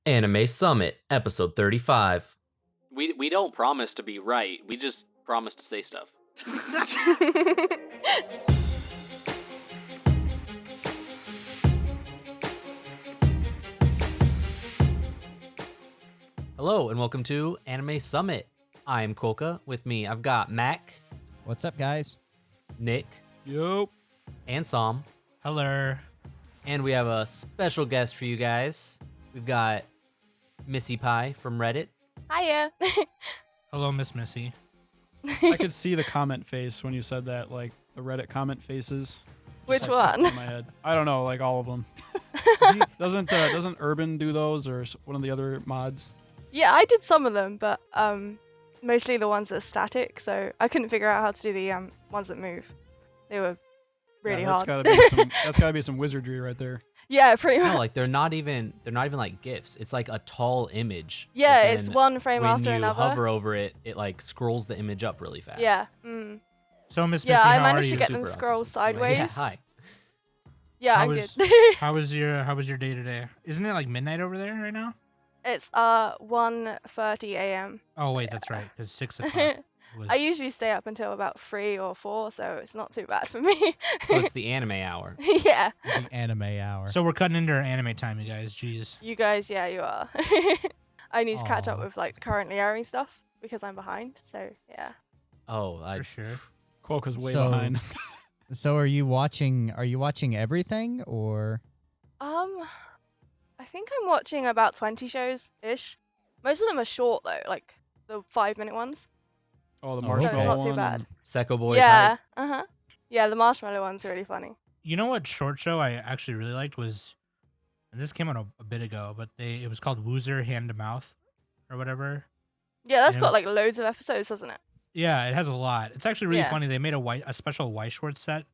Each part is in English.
Anime Summit, episode 35. We don't promise to be right. We just promise to say stuff. Hello and welcome to Anime Summit. I am Kolka. With me, I've got Mac. What's up, guys? Nick. Yup. And Sam. Hello. And we have a special guest for you guys. We've got MissyPie from Reddit. Hiya. Hello, Miss Missy. I could see the comment face when you said that, like the Reddit comment faces. Which Just, like, one? in my head. I don't know, like all of them. Doesn't Urban do those or one of the other mods? Yeah, I did some of them, but mostly the ones that are static, so I couldn't figure out how to do the ones that move. They were really that's hard. That's gotta be some wizardry right there. Yeah, pretty much. No, like they're not even like GIFs. It's like a tall image. Yeah, but it's then one frame after when you another. hover over it, it like scrolls the image up really fast. Yeah. Mm. So, Miss Yeah, Missy, I how are managed you? to get them Super scroll awesome. Anyway, sideways. Yeah, hi. Yeah, How I'm was- good. How was your day today? Isn't it like midnight over there right now? It's 1:30 a.m. Oh wait, that's right. Because 6 o'clock was. I usually stay up until about 3 or 4, so it's not too bad for me. So it's the anime hour. Yeah. The anime hour. So we're cutting into our anime time, you guys. Jeez. You guys, yeah, you are. I need to catch up Aw. with like the currently airing stuff because I'm behind. So yeah. Oh, For sure. Quokka's way So- behind. So are you watching everything or I think I'm watching about 20 shows ish. Most of them are short though, like the 5-minute ones. Oh, the So marshmallow it's not too one bad. and- Secco Boys. Yeah. hype. Uh-huh. Yeah, the marshmallow ones are really funny. You know what short show I actually really liked was, and this came out a bit ago, but it was called Wooser Hand to Mouth, or whatever. Yeah, that's Yeah, got it's- like loads of episodes, hasn't it? Yeah, it has a lot. It's actually really Yeah. funny. They made a special Weiss Schwartz set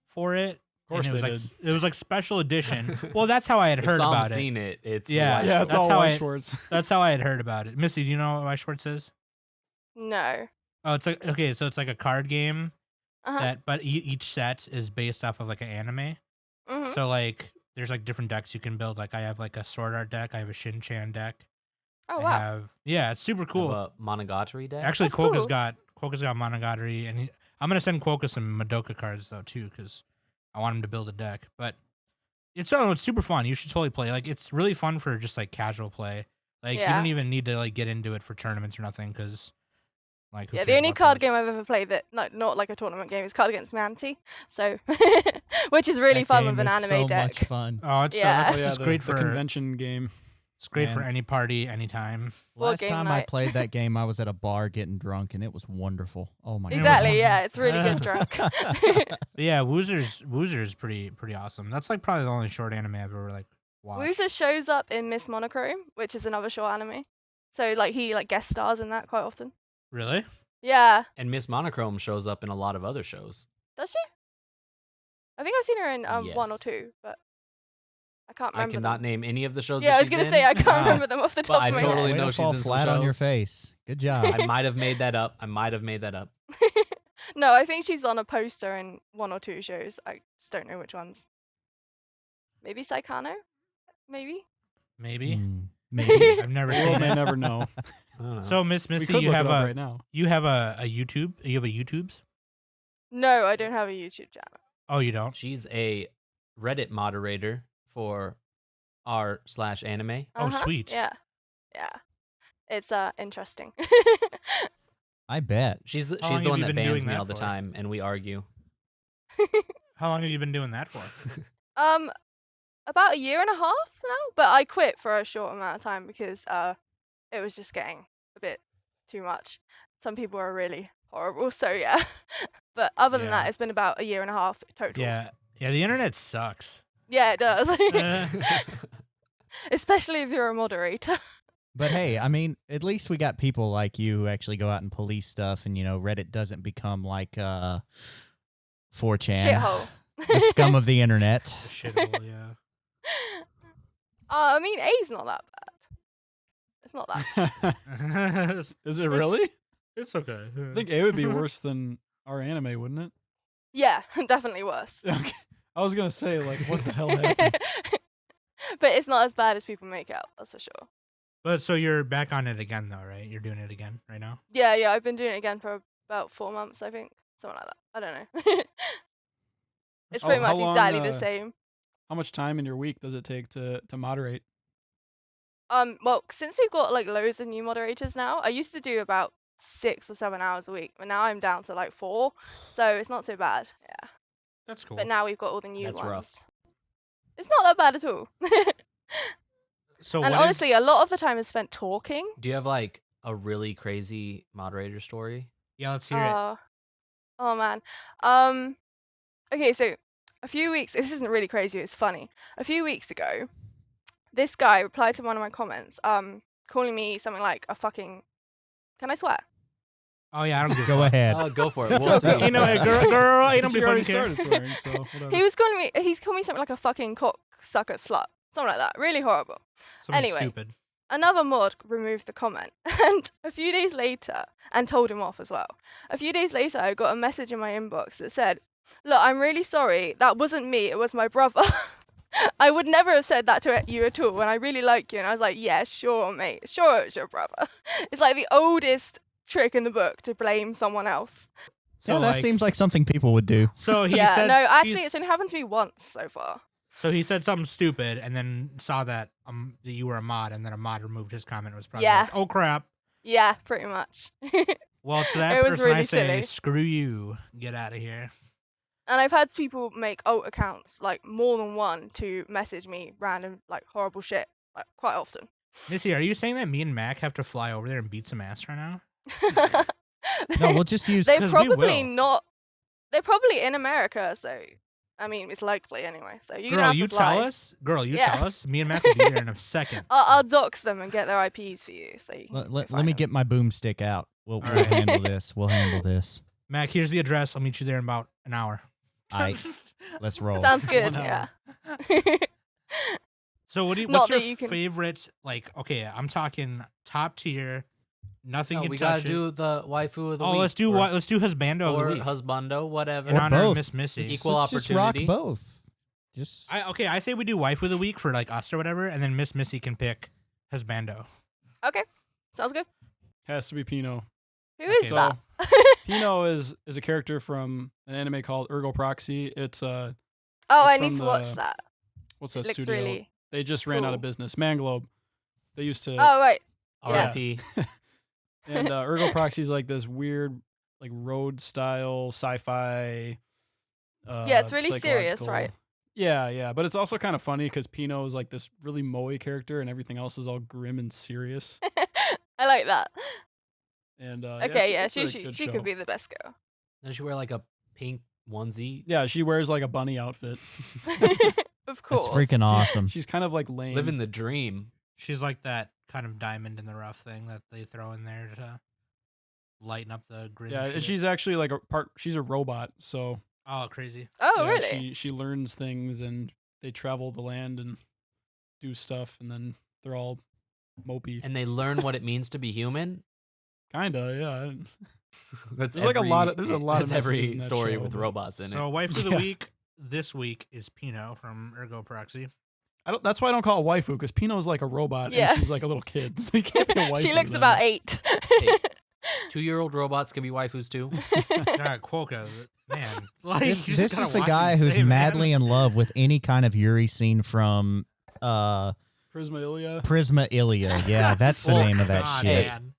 for it. Of course and it they was did. it was like special edition. Well, that's how I had If heard Sam's about it. seen it, it's Yeah. Weiss Yeah, it's That's all how Weiss I- Schwartz. That's how I had heard about it. Missy, do you know what Weiss Schwartz is? No. Oh, it's like okay, so it's like a card game Uh-huh. but each set is based off of like an anime. Mhm. So like there's like different decks you can build. Like I have like a Sword Art deck. I have a Shin-Chan deck. Oh I wow. have it's super cool. Have a Monogatari deck. Actually, That's Quokka's cool. got Monogatari, and I'm gonna send Quokka some Madoka cards though too, because I want him to build a deck. But it's super fun. You should totally play. Like it's really fun for just like casual play. Like you Yeah. don't even need to like get into it for tournaments or nothing, because like who Yeah, the cares only about card cards? game I've ever played that not like a tournament game is Card Against Humanity. So which is really That fun game with an is anime so deck. much fun. Oh, it's Yeah. that's Oh, yeah, just the, great the for convention game. It's great for Man. any party, anytime. Or Last game time I night. played that game, I was at a bar getting drunk, and it was wonderful. Oh my Exactly, was- yeah, it's really good drunk. But yeah, Wooser's pretty awesome. That's like probably the only short anime I've ever like watched. Wooser shows up in Miss Monochrome, which is another short anime. So like he like guest stars in that quite often. Really? Yeah. And Miss Monochrome shows up in a lot of other shows. Does she? I think I've seen her in one or Yes. two, but I can't I remember. cannot them. name any of the shows Yeah, that I was she's gonna in. say I can't Wow. remember them off the But top I of my totally head. Way know to she's fall in some flat on your shows. face. Good job. I might have made that up. No, I think she's on a poster in one or two shows. I just don't know which ones. Maybe Saikano? Maybe? Maybe. Maybe. I've never We seen may it. never know. I don't know. So Miss We Missy, could you look have it up a right now. you have a YouTube. You have a YouTube's? No, I don't have a YouTube channel. Oh, you don't? She's a Reddit moderator for r/anime. Oh, Uh-huh, sweet. Yeah. Yeah. It's interesting. I bet. She's the How long one have you that been bans doing me that all the for? time, and we argue. How long have you been doing that for? About a year and a half now, but I quit for a short amount of time because it was just getting a bit too much. Some people are really horrible, so yeah. But other than Yeah. that, it's been about a year and a half total. Yeah. Yeah, the internet sucks. Yeah, it does. Uh, Especially if you're a moderator. But hey, I mean, at least we got people like you who actually go out and police stuff, and Reddit doesn't become like 4chan, Shithole. the scum of the internet. the shithole, yeah. I mean, A's not that bad. It's not that. Is it really? It's okay. I think A would be worse than our anime, wouldn't it? Yeah, definitely worse. Okay. I was gonna say, like, what the hell happened? but it's not as bad as people make out. That's for sure. But so you're back on it again, though, right? You're doing it again right now. Yeah, I've been doing it again for about 4 months, I think, something like that. I don't know. It's pretty How much long, exactly the same. How much time in your week does it take to moderate? Well, since we've got like loads of new moderators now, I used to do about 6 or 7 hours a week, but now I'm down to like 4, so it's not so bad. Yeah, That's cool. but now we've got all the new That's ones. rough. It's not that bad at all. So And what honestly, is- a lot of the time is spent talking. Do you have like a really crazy moderator story? yeah, let's hear it. Oh man. Okay, so a few weeks. This isn't really crazy. It's funny. A few weeks ago, this guy replied to one of my comments, calling me something like a fucking. Can I swear? Oh yeah, I don't give a Go fuck. ahead. Oh, go for it. We'll see. You know, girl, ain't nobody She already fucking care. started swearing, so whatever. He was calling me. He's called me something like a fucking cock sucker slut, something like that. Really horrible. Something Anyway. stupid. Another mod removed the comment, and a few days later, and told him off as well. A few days later, I got a message in my inbox that said, "Look, I'm really sorry. That wasn't me. It was my brother. I would never have said that to you at all. And I really like you." And I was like, "Yeah, sure, mate. Sure, it's your brother." It's like the oldest trick in the book to blame someone else. So Yeah, that seems like something people would do. So he Yeah, said. no, actually, he's- it's only happened to me once so far. So he said something stupid, and then saw that that you were a mod, and then a mod removed his comment. It was probably Yeah. like, "Oh crap." Yeah, pretty much. Well, to that It was person, I really say, silly. "Screw you. Get out of here." And I've had people make alt accounts, like more than one, to message me random, like horrible shit, like quite often. Missy, are you saying that me and Mac have to fly over there and beat some ass right now? No, we'll just use. They're 'cause we probably will. not. They're probably in America, so I mean, it's likely anyway. So you Girl, you tell us. Girl, you Yeah. tell us. Me and Mac will be there in a second. I'll dox them and get their IPs for you. So you can Let, go let, find let me them. get my boomstick out. We'll Alright. handle this. We'll handle this. Mac, here's the address. I'll meet you there in about an hour. Aight. Let's roll. Sounds good. 1 Yeah. hour. So what do you, Not what's your that you can- favorite? Like, okay, I'm talking top tier. Nothing No, can we touch gotta it. do the waifu of the Oh, week. let's do or, what? Let's do husbando of the or week husbando, whatever. in Or honor of both. Miss Missy. Equal Let's just rock opportunity. both. Just I say we do waifu of the week for like us or whatever, and then Miss Missy can pick husbando. Okay. Sounds good. Has to be Pino. Who is Okay. So that? Pino is a character from an anime called Ergo Proxy. It's Oh, it's I need from to watch the- that. what's It that looks studio? really. They just ran out of cool. business. Manglobe. They used to Oh right. Yeah. R.I.P. and Ergo Proxy is like this weird like road style sci-fi Yeah, it's really serious, psychological- right? Yeah, but it's also kind of funny because Pino is like this really moe character and everything else is all grim and serious. I like that. And Okay, yeah, it's a she good she show. could be the best girl. Does she wear like a pink onesie? Yeah, she wears like a bunny outfit. Of course. that's freaking awesome. She's kind of like lame. Living the dream. She's like that kind of diamond in the rough thing that they throw in there to lighten up the grid. Yeah, shit. she's actually like she's a robot, so Oh, crazy. Oh yeah, really? she learns things and they travel the land and do stuff and then they're all mopey. And they learn what it means to be human. Kinda, yeah. That's There's like a lot of- there's a lot of that's every messages in that story show, with but- robots in So it. waifu of the Yeah. week this week is Pino from Ergo Proxy. That's why I don't call it waifu because Pino's like a robot Yeah. and she's like a little kid, so you can't be a waifu. She looks then. about 8. Hey, 2-year-old robots can be waifus too. God, Quokka, man. Like, This, you just this gotta is the watch guy him who's say, man. madly in love with any kind of Yuri scene from Prisma Ilia. Prisma Ilia. Yeah, that's the Oh, name of that God, shit. man.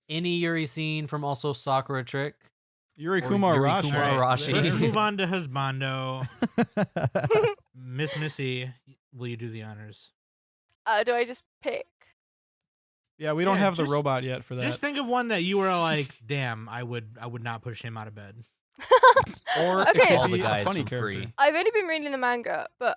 Any Yuri scene from also Sakura Trick. Yuri Or Kuma Yuri Arashi. Kuma All right, Arashi. let's There- move on to husbando. Miss Missy, will you do the honors? Do I just pick? Yeah, we don't Yeah, have the just- robot yet for that. Just think of one that you were like, damn, I would not push him out of bed. or Okay. it could All the be guys a funny from character. Free. I've only been reading the manga, but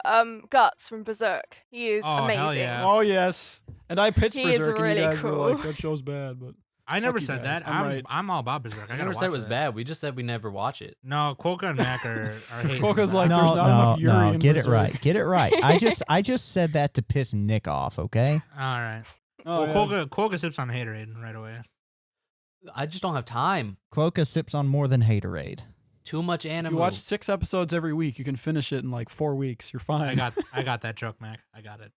Guts from Berserk. He is Oh, amazing. hell yeah. Oh yes, and I pitched He is Berserk, and really you guys were like, cool. "That show's bad," but I never you said guys, that. I'm right. I'm all about Berserk. I I gotta never said it watch was that. bad. We just said we never watch it. No, Quokka and Mac are hating. Quokka's on like, that. there's No, not enough no, Yuri no. in Get it Berserk. right. Get it right. I just said that to piss Nick off. Okay. All right. Oh, Well, yeah. Quokka sips on haterade right away. I just don't have time. Quokka sips on more than haterade. Too much If anime. you watch 6 episodes every week, you can finish it in like 4 weeks. You're fine. I got that joke, Mac. I got it.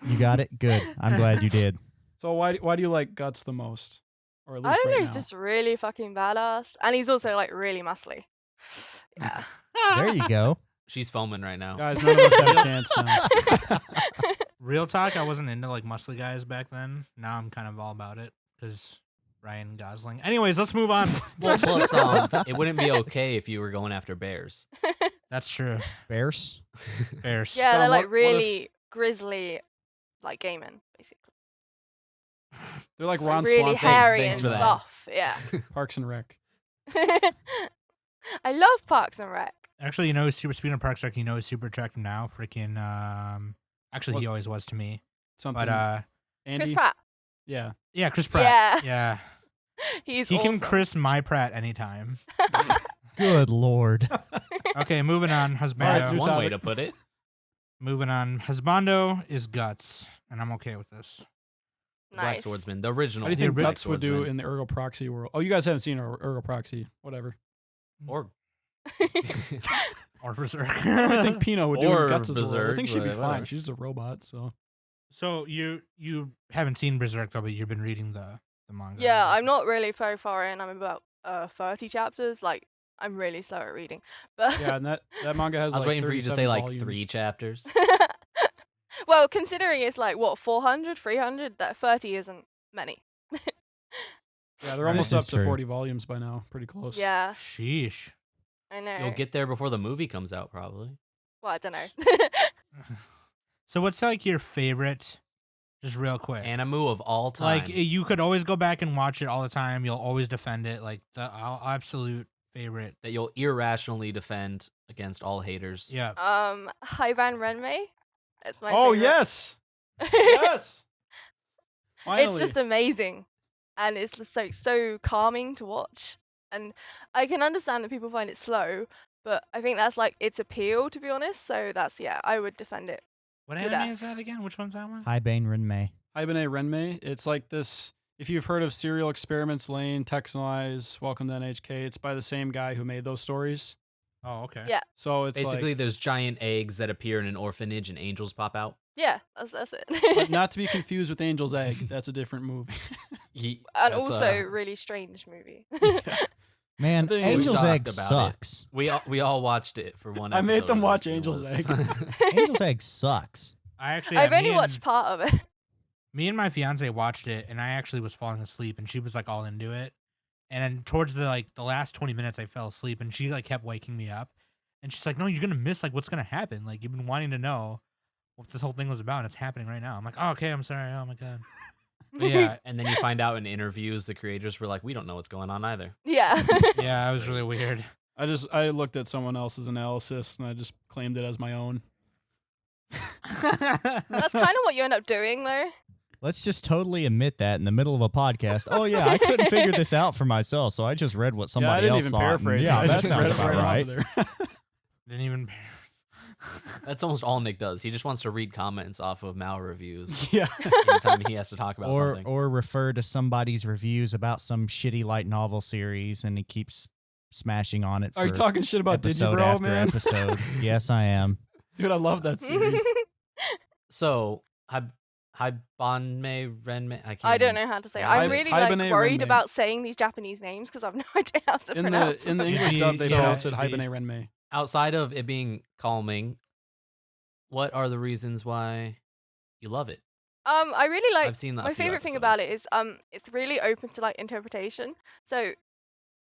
You got it? Good. I'm glad you did. So why do you like Guts the most? Or at I least don't know. right He's now? just really fucking badass, and he's also like really muscly. Yeah. There you go. She's foaming right now. Guys, none of us have a chance now. Real talk, I wasn't into like muscly guys back then. Now I'm kind of all about it because Ryan Gosling. Anyways, let's move on. Well, plus, it wouldn't be okay if you were going after bears. That's true. Bears? Bears. Yeah, So they're like what if- really grizzly, like gay men, basically. They're like Like, Ron really Swanson. hairy Thanks and for that. buff. Yeah. Parks and Rec. I love Parks and Rec. Actually, you know, speaking of Parks Rec, you know, he's super attractive now. Freaking. Actually, he What? always was to me. Something. But Andy? Chris Pratt. Yeah. yeah, Chris Pratt. Yeah. Yeah. He's He awesome. can Chris my Pratt anytime. Good Lord. Okay, moving on. That's Husbando. Alright, one way topic. to put it. Moving on. Husbando is Guts, and I'm okay with this. Black Nice. Swordsman, the original. How do you think Black Guts would do Swordsman. in the Ergo Proxy world? Oh, you guys haven't seen Ergo Proxy. Whatever. Or Or Berserk. I think Pino would do Or in Guts' world. I Berserk, think she'd be but fine. whatever. She's just a robot, so. So you haven't seen Berserk though, but you've been reading the manga. Yeah, right? I'm not really very far in. I'm about 30 chapters. Like, I'm really slow at reading. But Yeah, and that manga has I was like waiting for you to 37 say like volumes. 3 chapters. well, considering it's like, what, 400, 300, that 30 isn't many. Yeah, they're Right. almost This up is to true. 40 volumes by now. Pretty close. Yeah, Sheesh. I know. You'll get there before the movie comes out, probably. Well, I don't know. So what's like your favorite? Just real quick. Animu of all time. Like you could always go back and watch it all the time. You'll always defend it. Like the absolute favorite. that you'll irrationally defend against all haters. Yeah. Haibane Renmei. It's my Oh, favorite. yes! Yes! Finally. It's just amazing, and it's just so calming to watch. And I can understand that people find it slow, but I think that's like its appeal, to be honest. So that's I would defend it. What to anime death. is that again? Which one's that one? Haibane Renmei. Haibane Renmei. It's like this. If you've heard of Serial Experiments Lane, Texanize, Welcome to NHK, it's by the same guy who made those stories. Oh, okay. Yeah. So it's Basically, like, there's giant eggs that appear in an orphanage and angels pop out. Yeah, that's it. but not to be confused with Angel's Egg. That's a different movie. and That's, also really strange movie. Man, think we Angel's talked Egg about it. sucks. We all watched it for one I episode. made them of watch this, and it Angel's was- Egg. Angel's Egg sucks. I actually. I've me only and- watched part of it. Me and my fiance watched it, and I actually was falling asleep, and she was like all into it. And then towards the last 20 minutes, I fell asleep, and she like kept waking me up. And she's like, "No, you're gonna miss like what's gonna happen. Like you've been wanting to know what this whole thing was about, and it's happening right now." I'm like, "Oh, okay, I'm sorry. Oh my god." But yeah, And then you find out in interviews, the creators were like, "We don't know what's going on either." Yeah. yeah, it was really weird. I looked at someone else's analysis and I just claimed it as my own. That's kind of what you end up doing, though. Let's just totally admit that in the middle of a podcast. Oh yeah, I couldn't figure this out for myself, so I just read what Yeah, I somebody didn't else even thought. and paraphrase. Yeah, it. I that just sounds read it about right off right. of there. Didn't even. That's almost all Nick does. He just wants to read comments off of Mal reviews Yeah. anytime he has to talk about Or something. or refer to somebody's reviews about some shitty light novel series, and he keeps smashing on it. Are you for talking shit about episode Digibro, after man? episode. Yes, I am. Dude, I love that series. So, Haibane Renmei. I don't know how to say it. Haibane- I'm really like Haibane worried Renmei. about saying these Japanese names because I've no idea how to In pronounce the them. English It'd dub, be- they yeah, pronounce it it'd be- Haibane Renmei. Outside of it being calming, what are the reasons why you love it? I really like I've seen a my few favorite thing about it episodes. is it's really open to like interpretation. So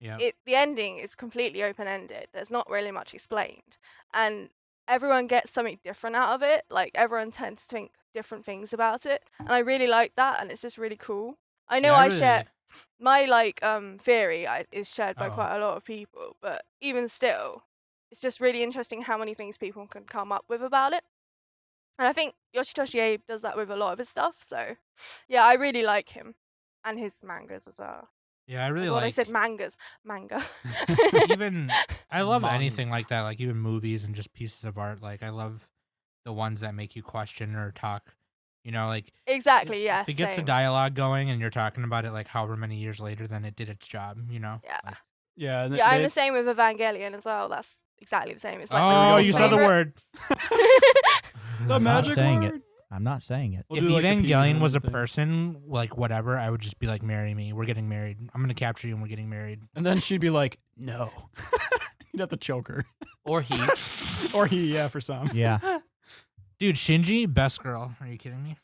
Yeah. the ending is completely open ended. There's not really much explained, and everyone gets something different out of it. Like everyone tends to think different things about it, and I really like that, and it's just really cool. I know Yeah, I really- share my theory is shared by Oh. quite a lot of people, but even still, it's just really interesting how many things people can come up with about it. And I think Yoshitoshi Abe does that with a lot of his stuff. So, yeah, I really like him and his mangas as well. Yeah, I really Well, like. I said mangas, manga. even I love Manga. anything like that, like even movies and just pieces of art. Like I love the ones that make you question or talk. You know, like Exactly. Yeah. if it gets a same. dialogue going and you're talking about it like however many years later, then it did its job. You know. Yeah. Like, Yeah. And Yeah, I'm they- the same with Evangelion as well. That's exactly the same. It's like oh, my go, you said the Summer. word. The I'm not magic saying word. it. I'm not saying it. We'll If do, like, the Pino Evangelion was a thing. person, like whatever, I would just be like, marry me. We're getting married. I'm gonna capture you and we're getting married. And then she'd be like, no. You'd have to choke her. Or he. Or he, yeah, for some. Yeah. Dude, Shinji, best girl. Are you kidding me?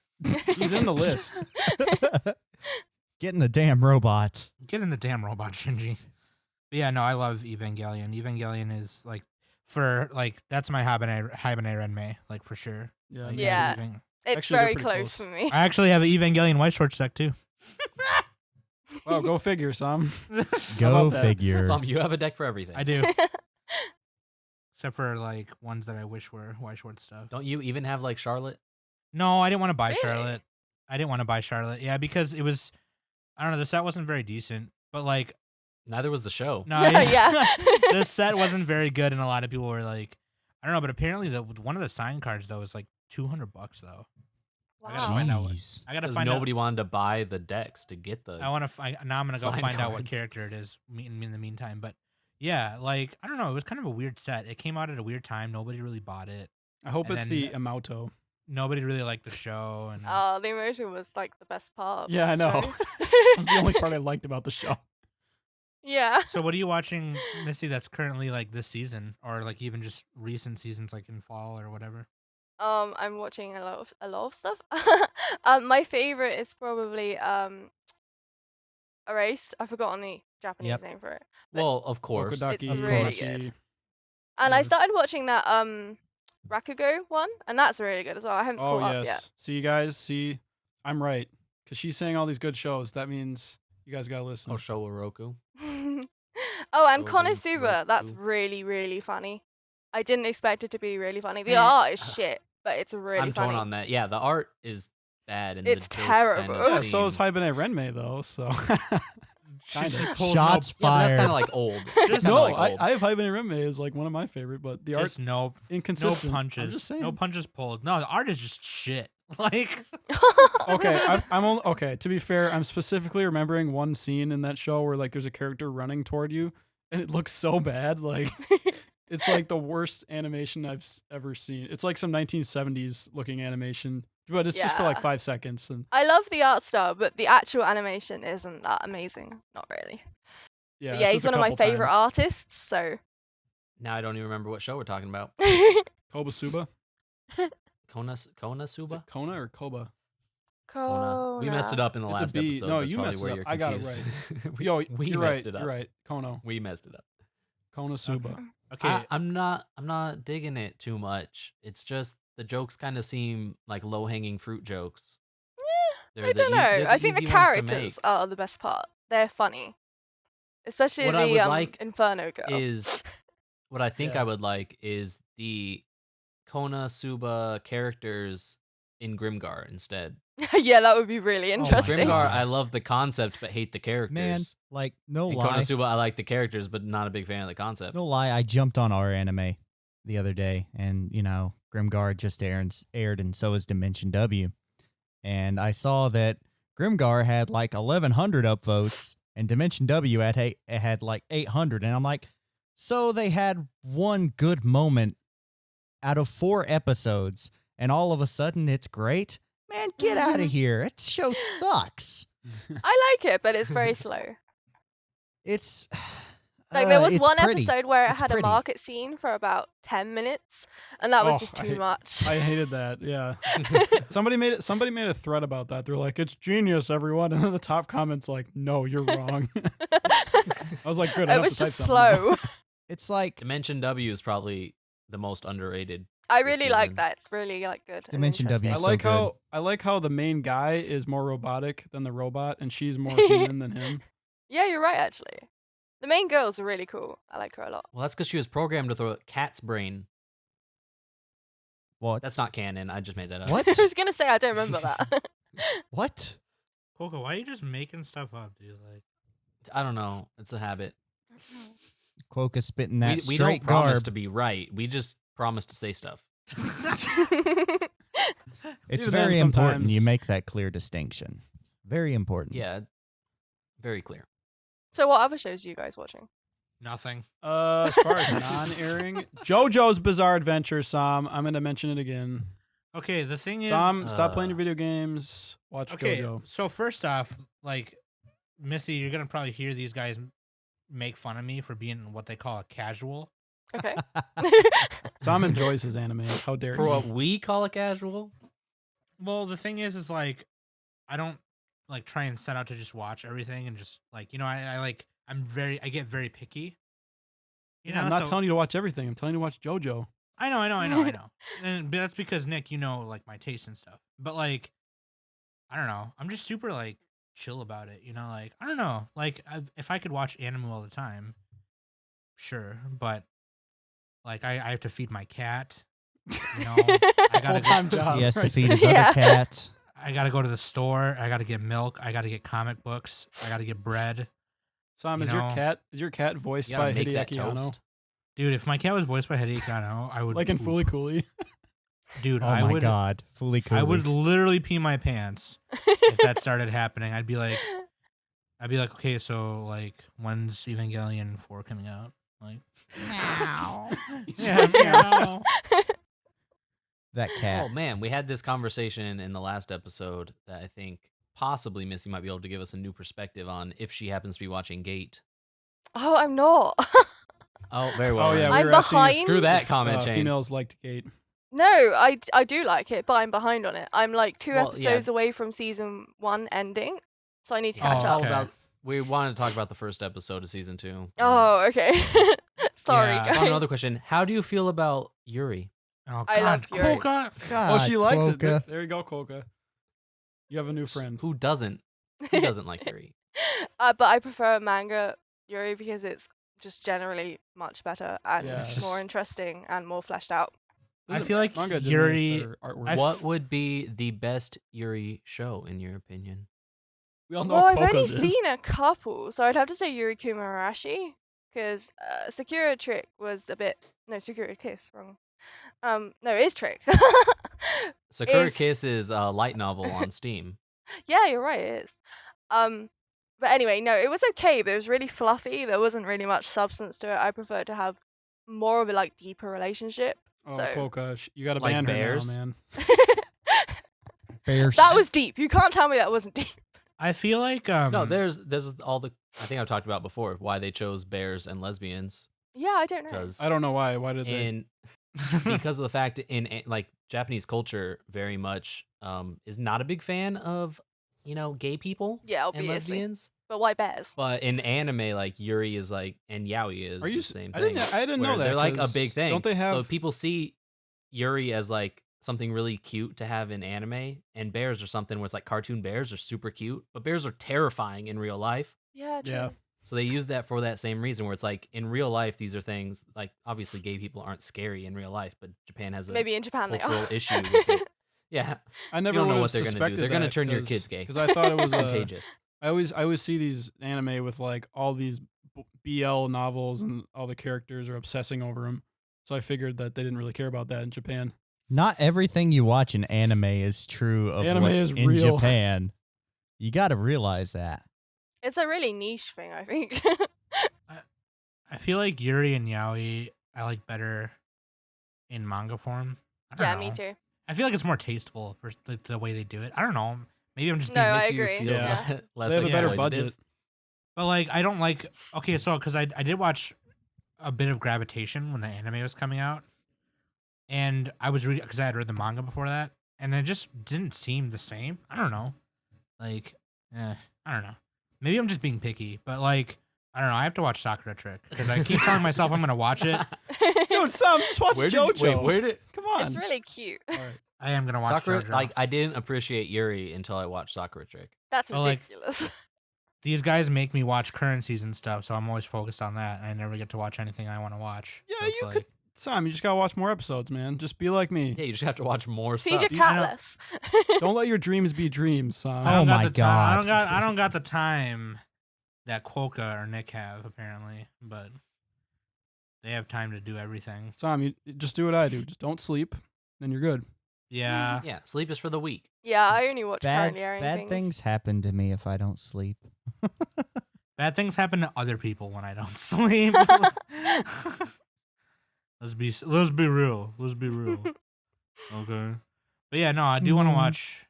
He's in the list. Get in the damn robot. Get in the damn robot, Shinji. But yeah, no, I love Evangelion. Evangelion is like that's my Haibane Renmei, like for sure. Yeah. Like, me Yeah. too. It's Actually, they're very pretty close close. for me. I actually have an Evangelion white shorts deck too. Wow, go figure, Sam. Go about that? figure. Some, you have a deck for everything. I do. Except for like ones that I wish were white shorts stuff. Don't you even have like Charlotte? No, I didn't want to buy Really? Charlotte. I didn't want to buy Charlotte. Yeah, because it was, I don't know, the set wasn't very decent. But like, Neither was the show. no, Yeah. the set wasn't very good, and a lot of people were like, I don't know, but apparently one of the sign cards though was like $200 though. I gotta Wow. find out. Jeez. I gotta Because find nobody wanted to buy the decks to get the. out. I want to. Now I'm gonna go Sign find out what cards. character it is in the meantime. But yeah, like I don't know, it was kind of a weird set. It came out at a weird time. Nobody really bought it. I hope And it's then- the Amauto. Nobody really liked the show, and Oh, the emotion was like the best part. of Yeah, I the know. show. That's the only part I liked about the show. Yeah. So what are you watching, Missy, that's currently like this season or like even just recent seasons like in fall or whatever? I'm watching a lot of stuff. My favorite is probably Erased. I've forgotten the Japanese Yep. name for it. well, of course. Okodaki, It's really Konosuba. good. And I Yeah. started watching that Rakugo one, and that's really good as well. I haven't Oh, caught up yes. See, you guys, see, I'm right. Because she's saying all these good shows. That means you guys got to listen. Oh, Showoroku. yet. Oh, and Golden KonoSuba, that's Roku. really, really funny. I didn't expect it to be really funny. The Eh, art is shit, but it's really I'm funny. torn on that. Yeah, the art is bad and It's the jokes kind terrible. of Yeah, so is seem- Haibane Renmei, though, so. Kinda. She pulls Shots Yeah, but that's fired. kind of like old. Just- Kinda No, like old. I have Haibane Renmei as like one of my favorite, but the art just no inconsistent. punches. I'm just saying. No punches pulled. No, the art is just shit. Like Okay, I'm only, okay. To be fair, I'm specifically remembering one scene in that show where like there's a character running toward you, and it looks so bad. Like it's like the worst animation I've ever seen. It's like some 1970s looking animation, but it's just for like Yeah. 5 seconds. And I love the art style, but the actual animation isn't that amazing. Not really. yeah, But yeah, it's he's just a one of my couple favorite times. artists, so. Now I don't even remember what show we're talking about. KonoSuba? KonoSuba? Is it Kona or Koba? Kona. We messed it up in the It's a last B. episode. No, That's you probably messed it where up. you're I got it confused. we, Yo, we you're messed right. it up. You're right. Kono. We messed it up. KonoSuba. okay, I'm not digging it too much. It's just the jokes kind of seem like low hanging fruit jokes. They're I the don't ea- know. they're I think the easy ones to make. characters are the best part. They're funny. Especially What I the would like Inferno girl. is what I think Yeah. I would like is the KonoSuba characters in Grimgar instead. Yeah, that would be really Oh my interesting. God. Grimgar, I love the concept but hate the characters. Man, like no In lie, KonoSuba, I like the characters but not a big fan of the concept. no lie. I jumped on our anime the other day, and Grimgar just aired, and so is Dimension W, and I saw that Grimgar had like 1,100 upvotes, and Dimension W had like 800, and I'm like, so they had one good moment out of 4 episodes, and all of a sudden it's great. Man, get out of here! That show sucks. I like it, but it's very slow. It's Like there was it's one pretty. episode where it It's had pretty. a market scene for about 10 minutes, and that was Oh, just I too hate- much. I hated that. Yeah. Somebody made a thread about that. They're like, "It's genius, everyone," and then the top comments like, "No, you're wrong." I was like, "Good." I It don't was have to type just something now. slow. It's like Dimension W is probably the most underrated. I This really like season. that. It's really like good. and Dimension W interesting. I is so like good. how the main guy is more robotic than the robot, and she's more human than him. Yeah, you're right. Actually, the main girl's really cool. I like her a lot. Well, that's because she was programmed with a cat's brain. what? That's not canon. I just made that up. What? I was gonna say I don't remember that. What? Coco, why are you just making stuff up, dude? Like I don't know. It's a habit. Quokka spitting that We straight don't promise garb. to be right. We just promise to say stuff. It's Even then, very important you sometimes- make that clear distinction. Very important. Yeah, very clear. So what other shows are you guys watching? nothing. As far as non-airing, JoJo's Bizarre Adventure, Sam. I'm gonna mention it again. Okay, the thing is, Sam, stop playing your video games. Watch okay. JoJo. So first off, like Missy, you're gonna probably hear these guys make fun of me for being what they call a casual. Okay. Sam enjoys his anime. How dare For you? what we call a casual. Well, the thing is like, I don't like try and set out to just watch everything and just like, I get very picky. I'm not telling you to watch everything. I'm telling you to watch JoJo. I know. And that's because Nick, like my taste and stuff. But like, I don't know. I'm just super like chill about it. Like I don't know. Like if I could watch anime all the time, sure. But like I have to feed my cat. I gotta Full-time job. He has to right feed there. his other cats. I gotta go to the store. I gotta get milk. I gotta get comic books. I gotta get bread. Sam, You is your cat voiced You gotta by make that Hideaki Anno? toast. Dude, if my cat was voiced by Hideaki Anno, I would Like in Fully Cooley? Dude, Oh I my would. god, fully cool. I would literally pee my pants if that started happening. I'd be like, okay, so like, when's Evangelion 4 coming out? Like, meow. Yeah, meow. that cat. Oh man, we had this conversation in the last episode that I think possibly Missy might be able to give us a new perspective on if she happens to be watching Gate. Oh, I'm not. Oh, very well. Oh, yeah. then. We I'm were asking if behind. Screw that comment chain. Females liked Gate. No, I do like it, but I'm behind on it. I'm like two Well, yeah. episodes away from season 1 ending, so I need to catch It's Oh, up. all okay. about. We wanted to talk about the first episode of season 2. Oh, okay. Sorry, Yeah. guys. On another question, how do you feel about Yuri? Oh I love God, Yuri. Coca. God, Oh, she likes it. Quokka. There you go, Koka. You have a new friend. Who doesn't? Who doesn't like Yuri? But I prefer manga Yuri because it's just generally much better and Yeah. more interesting and more fleshed out. I feel like Manga did Yuri- better artwork. I What would be the best Yuri show in your opinion? We all know Well, what I've only Koka's is. seen a couple, so I'd have to say Yuri Kuma Arashi because Sakura Trick was a bit Sakura Kiss wrong. No, it is Trick. Sakura Is- Kiss is a light novel on Steam. Yeah, you're right, it is. But anyway, no, it was okay, but it was really fluffy. There wasn't really much substance to it. I prefer to have more of a like deeper relationship. Oh, So Koka, you gotta Like ban her bears? now, man. Bears. That was deep. You can't tell me that wasn't deep. I feel like No, there's all the I think I've talked about before why they chose bears and lesbians Yeah, I don't know. because I don't know why. Why did they? in because of the fact in like Japanese culture very much is not a big fan of gay people Yeah, and obviously. lesbians. But why bears? But in anime, like Yuri is like, and Yaoi is Are you the s- same I thing. didn't know where that, They're like a 'cause big thing. don't they So have- people see Yuri as like something really cute to have in anime, and bears are something where it's like cartoon bears are super cute, but bears are terrifying in real life. Yeah, true. Yeah. So they use that for that same reason, where it's like in real life, these are things like obviously gay people aren't scary in real life, but Japan has a Maybe in Japan they cultural are. issue with it. Yeah, I never don't know would've what they're gonna do. suspected They're gonna that turn your 'cause- kids gay. Because I thought it was contagious. I always see these anime with like all these BL novels and all the characters are obsessing over them. So I figured that they didn't really care about that in Japan. Not everything you watch in anime is true of Anime what's is in real. Japan. You got to realize that. It's a really niche thing, I think. I feel like Yuri and Yaoi I like better in manga form. I don't Yeah, know. me too. I feel like it's more tasteful for the way they do it. I don't know. Maybe I'm just No, being I Makes you agree. feel Yeah. less They have a better exploitative. budget. But like, I don't like. Okay, so because I did watch a bit of Gravitation when the anime was coming out, and I was reading because I had read the manga before that, and it just didn't seem the same. I don't know. Like, I don't know. Maybe I'm just being picky, but like, I don't know. I have to watch Sakura Trick because I keep telling myself I'm gonna watch it. Dude, Sam, just watch JoJo. Where did Come on. It's really cute. All right. I am gonna watch Sakura? JoJo. Like I didn't appreciate Yuri until I watched Sakura Trick. That's Well, like- ridiculous. These guys make me watch current season stuff, so I'm always focused on that. I never get to watch anything I want to watch. Yeah, So it's you like, could. Sam, you just gotta watch more episodes, man. Just be like me. Yeah, you just have to watch more Feed stuff. your I know. cat less. Don't let your dreams be dreams, Sam. I don't Oh got my the time. God. I don't got the time that Quokka or Nick have apparently, but they have time to do everything. Sam, you just do what I do. Just don't sleep, then you're good. Yeah. Yeah, sleep is for the weak. Yeah, I only watch Bad, currently airing bad things happen to me if I don't sleep. Bad things happen to other people when I don't sleep. Let's be real. Let's be real. Okay. But yeah, no, I do want to Mhm. watch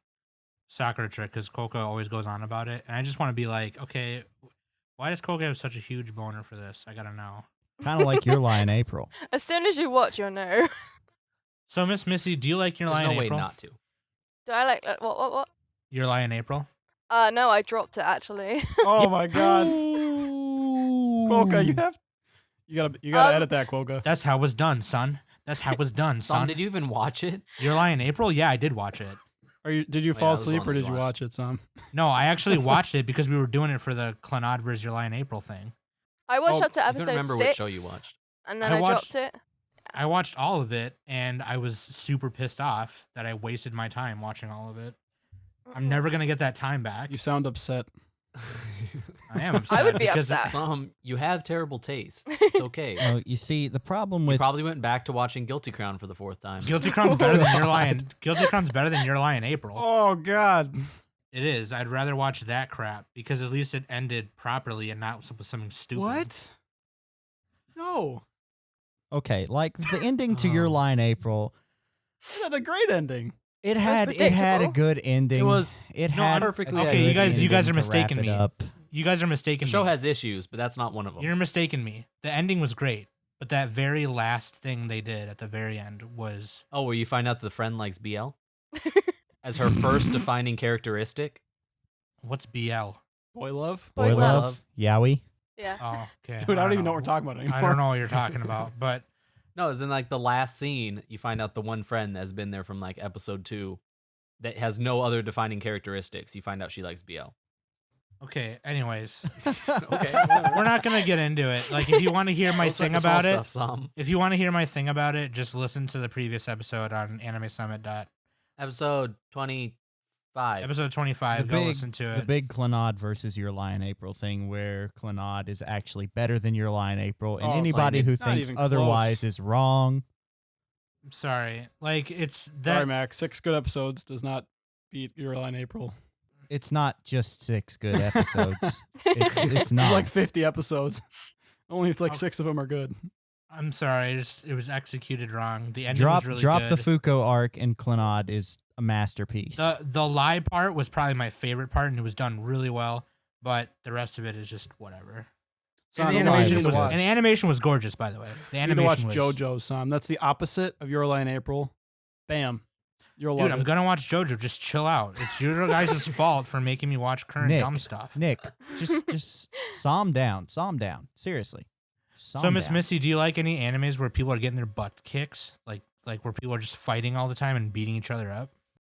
Sakura Trick because Coca always goes on about it, and I just want to be like, okay, why does Coca have such a huge boner for this? I gotta know. Kind of like your lie in April. As soon as you watch, you'll know. So, Miss Missy, do you like your There's lie no in way April? not to. Do I like what? Your lie in April? No, I dropped it actually. Oh my god. Quokka, you gotta Um, edit that, Quokka. That's how it was done, son. That's how it was done, Sam, son. did you even watch it? Your lie in April? Yeah, I did watch it. Did you yeah, fall I was the asleep one or that did you you watch it, Sam? No, I actually watched it because we were doing it for the Clannad versus Your Lie in April thing. I watched Oh, up to I episode couldn't remember 6, what show you watched. and then I I watched- dropped it. I watched all of it, and I was super pissed off that I wasted my time watching all of it. I'm never gonna get that time back. You sound upset. I am upset. I would be because upset. Sam, you have terrible taste. It's okay. No, you see, the problem You with probably went back to watching Guilty Crown for the 4th time. Guilty Crown's better than Your Lie in Guilty Crown's better than Your Lie in April. Oh god. It is. I'd rather watch that crap because at least it ended properly and not with something stupid. What? No. okay, like the ending to your Oh. lie in April, It had a great ending. it had a predictable. good ending. It was It no, had perfectly a Okay, good you guys ending are to mistaking wrap it me. up. You guys are the mistaken show me. has issues, but that's not one of them. You're mistaking me. The ending was great, but that very last thing they did at the very end was Oh, where you find out that the friend likes BL as her first defining characteristic. what's BL? Boy love. Boy Boys love, love. Yowie. Yeah. Oh, okay. Dude, I don't even know what we're talking about anymore. I don't know what you're talking about, but No, it's in like the last scene. You find out the one friend that's been there from like episode 2 that has no other defining characteristics. You find out she likes BL. okay. Anyways, Okay, we're not gonna get into it. Like, if you want to hear my Those are thing the small about it, stuff, Sam. if you want to hear my thing about it, just listen to the previous episode on Anime Summit. Episode 25. Episode 25. Go listen to the it. big Clannad versus your lie in April thing, where Clannad is actually better than your lie in April, and Oh, anybody who not thinks even otherwise close. is wrong. Sorry. Like, it's Sorry, that. Max. 6 good episodes does not beat Your Lie in April. It's not just 6 good episodes. it's There's not. like 50 episodes. Only like Okay. 6 of them are good. I'm sorry. It was executed wrong. The ending drop was really drop good. the Foucault arc, and Clannad is a masterpiece. The lie part was probably my favorite part, and it was done really well. But the rest of it is just whatever. So And the not a lie, animation it's was a watch. and the animation was gorgeous, by the way. The You need to animation watch was. JoJo, Sam. That's the opposite of Your Lie in April. Bam. You'll Dude, love I'm it. gonna watch JoJo. Just chill out. It's your guys' fault for making me watch current Nick, dumb stuff. Nick, just calm down. Calm down. Seriously. So, Calm Miss down. Missy, do you like any animes where people are getting their butt kicks, like where people are just fighting all the time and beating each other up?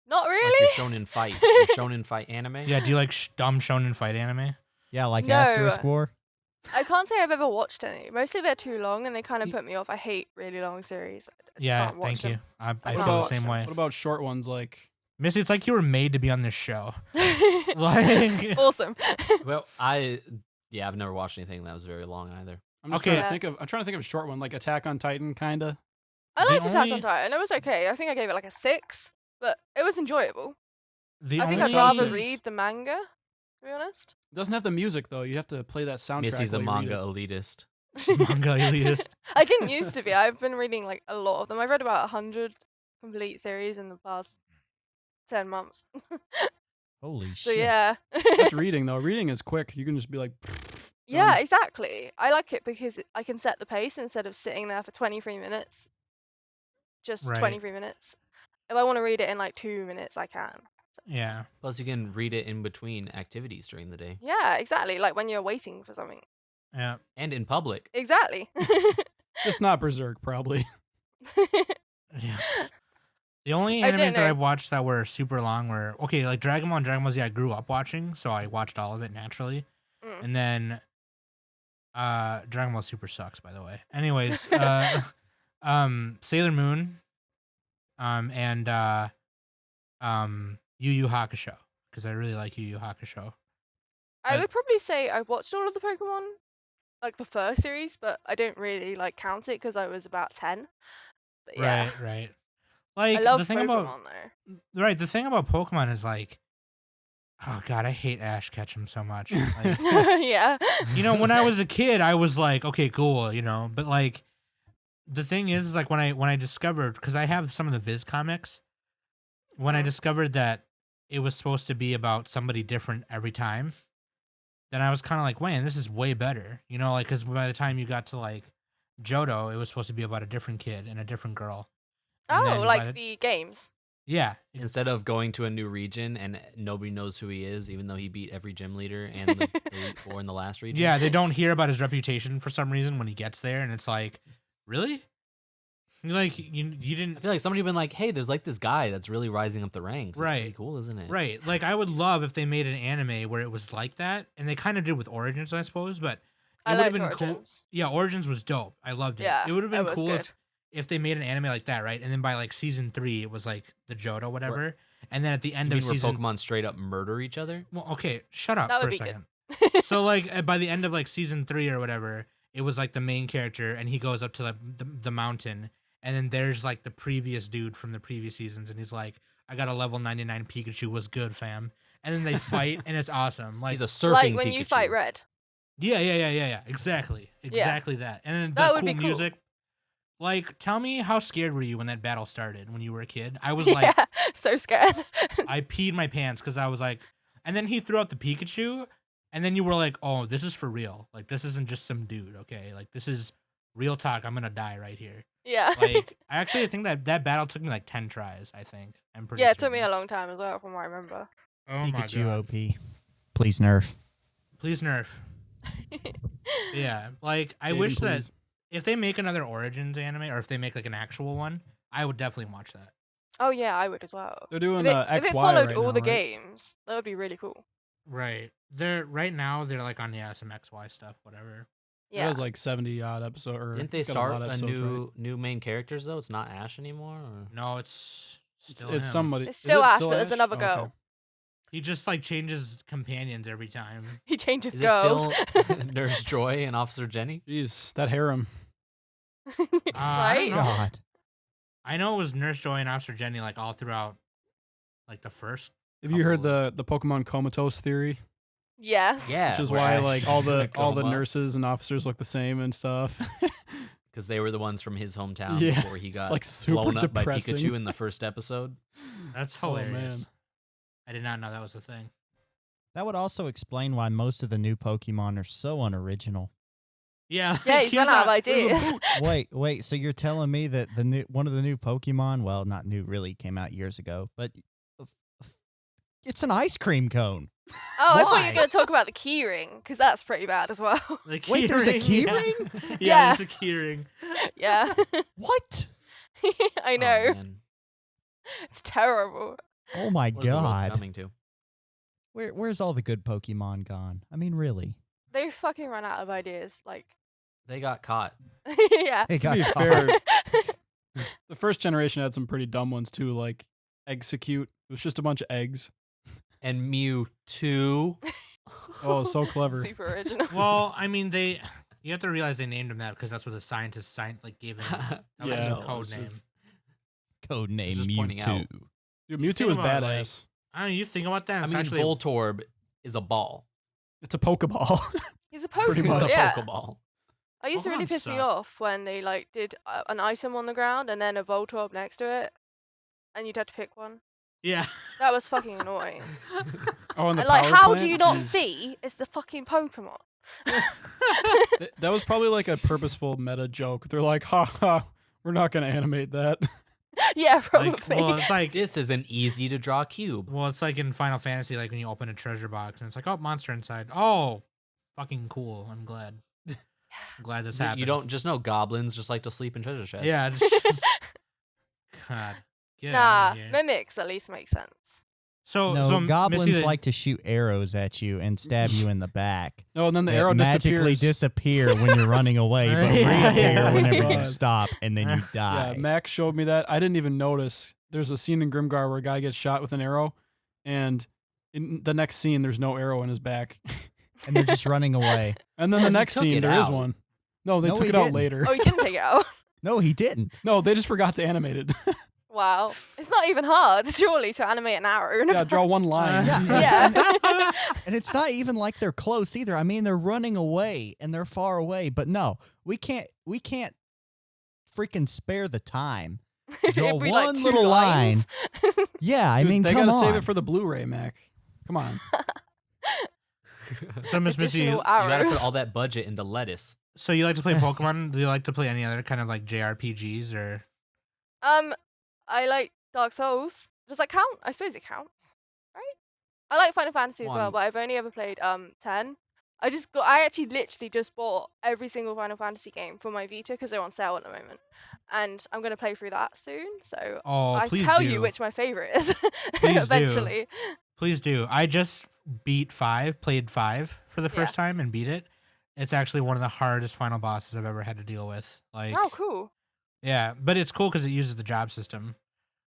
Not Like really. your shonen fight. Your shonen fight anime? Yeah. Do you like dumb shonen fight anime? Yeah, like No. Asterisk War. I can't say I've ever watched any. Mostly they're too long and they kind of put me off. I hate really long series. I just Yeah. can't watch Thank them. you. I What feel the about- same way. What about short ones like Missy, it's like you were made to be on this show. Like, Awesome. Well, yeah, I've never watched anything that was very long either. I'm just Okay. trying to think of a short one like Attack on Titan kinda. I The liked Attack only- on Titan. It was okay. I think I gave it like a 6, but it was enjoyable. the I think only I'd rather Six. read the manga, to be honest. It doesn't have the music though. You have to play that soundtrack. Missy's a while you read manga it. elitist. manga elitist. I didn't used to be. I've been reading like a lot of them. I've read about 100 complete series in the past 10 months. Holy So shit. yeah. That's reading though. Reading is quick. You can just be like Yeah, exactly. I like it because I can set the pace instead of sitting there for 23 minutes. Just Right. 23 minutes. If I want to read it in like 2 minutes, I can. Yeah. Plus, you can read it in between activities during the day Yeah, exactly. Like when you're waiting for something. Yeah. and in public. Exactly. just not Berserk probably. Yeah. The only I didn't animes that know. I've watched that were super long were okay, like Dragon Ball and Dragon Ball Z. I grew up watching, so I watched all of it naturally. Mm. And then, Dragon Ball Super sucks, by the way. Anyways, Sailor Moon, and Yu Hakusho, because I really like Yu Hakusho. I But- would probably say I watched all of the Pokemon, like the first series, but I don't really like count it because I was about 10. But yeah, Right. Like I love the thing Pokemon about though. the thing about Pokemon is like, oh god, I hate Ash Ketchum so much. Like, Yeah. you know, when I was a kid, I was like, okay, cool, you know. But like, the thing is like when I discovered, because I have some of the Viz comics, when I discovered that it was supposed to be about somebody different every time, then I was kind of like, man, this is way better. You know, like, because by the time you got to like JoJo, it was supposed to be about a different kid and a different girl. And Oh, then by like the games. yeah, Instead of going to a new region and nobody knows who he is, even though he beat every gym leader and the Elite Four in the last region. yeah, they don't hear about his reputation for some reason when he gets there, and it's like, really? Like you didn't I feel like somebody been like, hey, there's like this guy that's really rising up the ranks. It's Right. pretty cool, isn't it? right. Like I would love if they made an anime where it was like that, and they kind of did with Origins, I suppose, but it I would have liked been Origins. cool. Yeah, Origins was dope. I loved it. Yeah, it would have it been was cool good. if they made an anime like that, right? And then by like season 3, it was like the Johto, whatever. And then at the You end mean of where season, Pokemon straight up murder each other? well, okay, shut up That for would a be good. second. So like by the end of like season 3 or whatever, it was like the main character, and he goes up to the mountain, and then there's like the previous dude from the previous seasons, and he's like, I got a level 99 Pikachu, was good, fam. And then they fight, and it's awesome. Like He's a surfing Like when Pikachu. you fight Red. yeah, exactly that. And then That the would cool be cool. music. Like, tell me how scared were you when that battle started when you were a kid? I was like, Yeah, so scared. I peed my pants because I was like, and then he threw out the Pikachu, and then you were like, oh, this is for real. Like, this isn't just some dude, okay? Like, this is real talk. I'm gonna die right here. Yeah. Like, I think that battle took me like 10 tries, I think. I'm pretty Yeah, it took me certain. a long time as well, from what I remember. Oh my Pikachu god. OP. Please nerf. Please nerf. Yeah, like, I Gaiden, wish that please. if they make another Origins anime, or if they make like an actual one, I would definitely watch that. Oh yeah, I would as well. They're doing If it, XY if it followed right all now, the right? games, that would be really cool. Right. Right now they're like on some XY stuff, whatever. It Yeah. has like 70 odd episode. Or Didn't they it's got start lot of a episodes, right? new main characters though? It's not Ash anymore. Or? No, it's still It's him. somebody. It's is still it Ash, still but there's Ash? another Okay. girl. He just like changes companions every time. He changes Is it girls. still Nurse Joy and Officer Jenny? Jeez, that harem. I don't right? know. God. I know it was Nurse Joy and Officer Jenny like all throughout like the first. Have you heard couple the Pokemon comatose theory? Yes. Yeah, Which is where why Ash like is all in the a all the coma. nurses and officers look the same and stuff. Because they were the ones from his hometown Yeah, before he got like super blown up by depressing. Pikachu in the first episode. That's Oh, hilarious. man. I did not know that was a thing. That would also explain why most of the new Pokemon are so unoriginal. Yeah. Yeah, he's run out of there's a ideas. boot. Wait, so you're telling me that one of the new Pokemon, well, not new, really came out years ago, but it's an ice cream cone. Oh, I thought you Why? were going to talk about the keyring, because that's pretty bad as well. The Wait, there's a keyring? keyring? Yeah, Yeah. there's a keyring. Yeah. What? I Oh, know. man. It's terrible. Oh my Where's the world God. coming to? Where's all the good Pokemon gone? I mean, really? They fucking run out of ideas. Like, They got caught. yeah. They To got be caught. fair, the first generation had some pretty dumb ones too, like Execute. It was just a bunch of eggs. And Mewtwo. Oh, so clever. Super original. Well, I mean, you have to realize they named him that because that's what the scientists gave him. That was Yeah. his No, code it's name. just- Code name Just pointing out. Mewtwo. Dude, Think Mewtwo is about it, like, badass. I don't know. You think about that? I It's mean, actually Voltorb is a ball. It's a Pokeball. He's a Pretty Pokemon. much. It's a Yeah. Pokeball. I used to really Pokemon piss me sucks. off when they like did an item on the ground and then a Voltorb next to it, and you'd have to pick one. yeah. That was fucking annoying. Oh, and the And like, power how plant? do you not Jeez. see it's the fucking Pokemon? That was probably like a purposeful meta joke. They're like, ha ha, we're not gonna animate that. Yeah, probably. Like, well, it's like This is an easy to draw cube. well, it's like in Final Fantasy, like when you open a treasure box and it's like, oh, monster inside. Oh, fucking cool. I'm glad. I'm glad this happened. You don't just know goblins just like to sleep in treasure chests. Yeah. God. Get Nah, out of here. mimics at least make sense. So, No, so goblins Missy, like to shoot arrows at you and stab you in the back. No, and then the that arrow magically disappears. disappear when you're running away, but Yeah, reappear yeah, whenever yeah. you stop, and then you die. Yeah, Max showed me that. I didn't even notice. There's a scene in Grimgar where a guy gets shot with an arrow, and in the next scene, there's no arrow in his back. And they're just running away. And then the He next took scene, it there is out. one. No, they No, took he it out didn't. later. Oh, you didn't take it out. No, he didn't. No, they just forgot to animate it. Wow, it's not even hard, surely, to animate an arrow. In a Yeah, draw one line. Yeah. Jesus. Yeah. And it's not even like they're close either. I mean, they're running away and they're far away. But no, we can't freaking spare the time Draw It'd be like one 2 little line. lines. Yeah, I Dude, mean, they come gotta on. save it for the Blu-ray, Mac. Come on. So Miss Missy, Additional You gotta put arrows. all that budget into lettuce. so you like to play Pokemon? Do you like to play any other kind of like JRPGs or? I like Dark Souls. Does that count? I suppose it counts, right? I like Final Fantasy as well, One. but I've only ever played 10. I actually literally just bought every single Final Fantasy game for my Vita because they're on sale at the moment, and I'm gonna play through that soon. So Oh, I please tell do. you which my favorite is Please do. eventually. Please do. I just beat 5, played 5 for the first time and beat it. It's actually one of the hardest final bosses I've ever had to deal with. Like, Oh, cool. yeah, but it's cool because it uses the job system,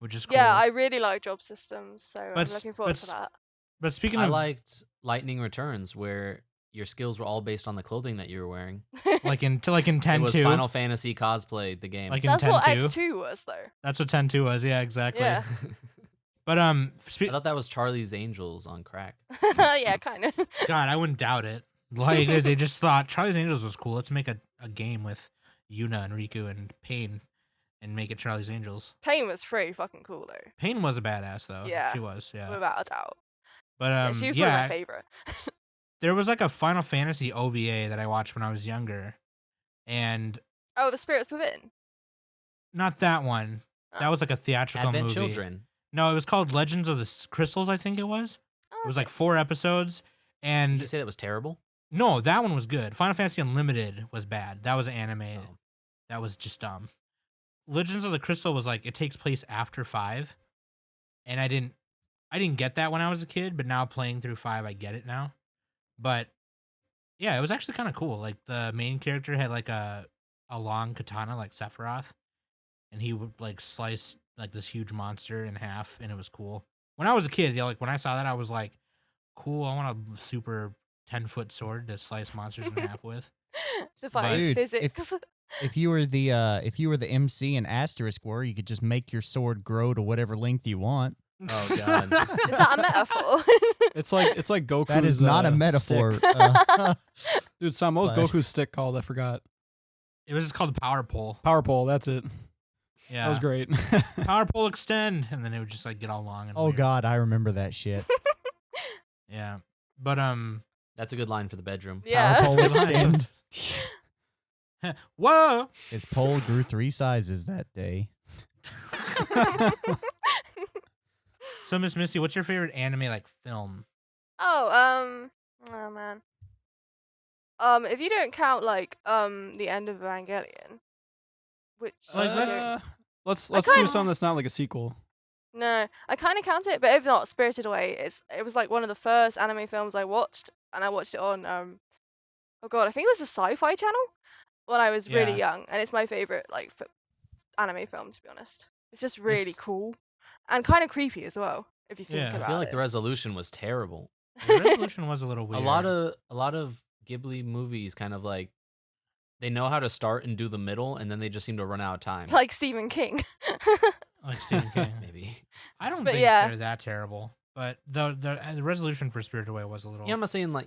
which is cool. Yeah, I really like job systems, so I'm But looking forward to but that. But speaking I of liked Lightning Returns, where your skills were all based on the clothing that you were wearing. like in It 10 was 2, Final Fantasy cosplay, the game. like in That's 10 what 2. X2 was, though. That's what 10 2 was. Yeah, exactly. Yeah. But I thought that was Charlie's Angels on crack. Yeah, kind of. God, I wouldn't doubt it. Like they just thought Charlie's Angels was cool. Let's make a game with Yuna and Riku and Pain and make it Charlie's Angels. Pain was pretty fucking cool, though. Pain was a badass though. Yeah. She was, yeah. Without a doubt. But Yeah, she was one of my favorite. there was like a Final Fantasy OVA that I watched when I was younger. And Oh, The Spirits Within. not that one. That Oh. was like a theatrical Advent movie. Children. No, it was called Legends of the Crystals, I think it was. Oh, It was okay. like 4 episodes. Did And you say that was terrible? no, that one was good. Final Fantasy Unlimited was bad. That was an anime. Oh. That was just dumb. Legends of the Crystal was like it takes place after 5. And I didn't get that when I was a kid, but now playing through 5 I get it now. But yeah, it was actually kind of cool. Like the main character had like a long katana like Sephiroth, and he would like slice like this huge monster in half, and it was cool. When I was a kid, yeah, like when I saw that I was like, cool, I want a super 10-foot sword to slice monsters in half with. Defies Dude, physics. If you were the MC in Asterisk War, you could just make your sword grow to whatever length you want. Oh god. Is that a metaphor? It's like Goku's That is not a metaphor. stick. Dude, Sam, what was But- Goku's stick called? I forgot. It was just called the Power Pole. Power pole, that's it. Yeah, That was great. Power Pole extend, and then it would just like get all long and Oh weird. God, I remember that shit. Yeah, but That's a good line for the bedroom. Yeah. Power pole extend. whoa. His pole grew 3 sizes that day. So Miss Missy, what's your favorite anime like film? Oh man. If you don't count like the end of Evangelion, which Like, I let's- don't- Let's I do kinda- something that's not like a sequel. no, I kind of count it, but if not, Spirited Away. It was like one of the first anime films I watched, and I watched it on oh god, I think it was the Sci-Fi Channel when I was really Yeah. young, and it's my favorite like anime film, to be honest. It's just really It's- cool and kind of creepy as well if you think Yeah. I about I feel like it. the resolution was terrible. The resolution was a little weird. A lot of Ghibli movies kind of like they know how to start and do the middle, and then they just seem to run out of time. Like Stephen King. like Stephen King. Maybe. I don't But think yeah. they're that terrible, but the resolution for Spirited Away was a little. Yeah, I'm not saying like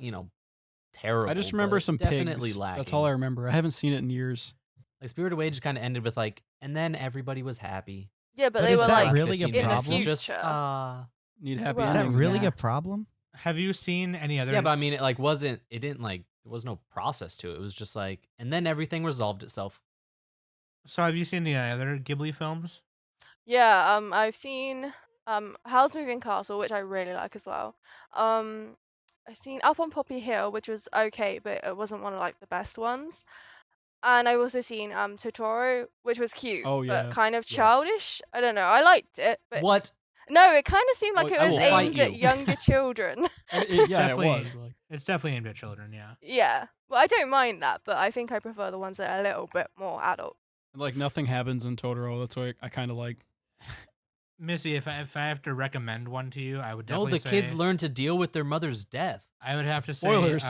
terrible. I just remember but some definitely pigs. lacking. That's all I remember. I haven't seen it in years. Like Spirited Away just kind of ended with like, and then everybody was happy. Yeah, but But they is were that like really a in the problem? future. Just Need happy Well, Is that endings, really man. a problem? Have you seen any other? yeah, but I mean, it like wasn't. It didn't like. There was no process to it. It was just like, and then everything resolved itself. So have you seen any other Ghibli films? Yeah, I've seen Howl's Moving Castle, which I really like as well. I've seen Up on Poppy Hill, which was okay, but it wasn't one of like the best ones. And I've also seen Totoro, which was cute, Oh, yeah. but kind of Yes. childish. I don't know. I liked it, but What? no, it kind of seemed like Oh, it I was will fight aimed at you. younger children. Yeah, it definitely- was. Like, It's definitely aimed at children. Yeah. Yeah, well, I don't mind that, but I think I prefer the ones that are a little bit more adult. like nothing happens in Totoro. That's what I kind of like. Missy, if I have to recommend one to you, I would No, definitely the kids say- learn to deal with their mother's death. I would have to say. Spoilers.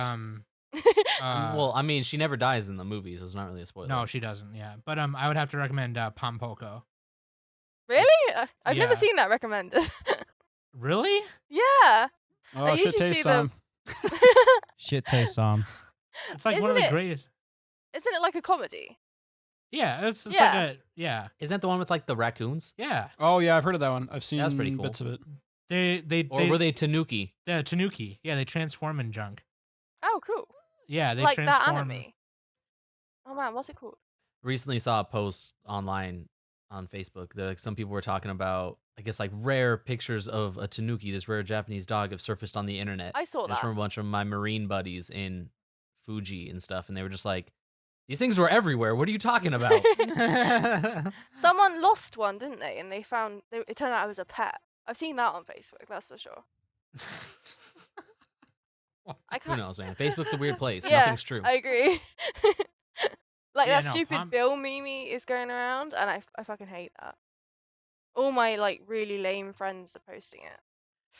Well, I mean, she never dies in the movies, so it's not really a spoiler. No, she doesn't. Yeah, but I would have to recommend Pom Poko. Really? I've never yeah. seen that recommended. Really? Yeah. Oh, I shit usually taste see the- some. Shit taste some. It's like one of Isn't the it- greatest. Isn't it like a comedy? Yeah, it's Yeah. like a Isn't that the one with like the raccoons? yeah. Oh yeah, I've heard of that one. I've seen That's pretty cool. bits of it. Or were they Tanuki? Yeah, Tanuki. Yeah, they transform in junk. Oh, cool. Yeah, they Like that transform. anime. Oh man, what's it called? Recently saw a post online on Facebook that like, some people were talking about, I guess, like rare pictures of a Tanuki, this rare Japanese dog, have surfaced on the internet. I saw And it's that. from a bunch of my marine buddies in Fuji and stuff, and they were just like, these things were everywhere. What are you talking about? Someone lost one, didn't they? And it turned out it was a pet. I've seen that on Facebook, that's for sure. I Who can't. knows, man? Facebook's a weird place. Yeah, Nothing's true. I agree. Like Yeah, that no, stupid Bill meme is going around, and I fucking hate that. All my like really lame friends are posting it.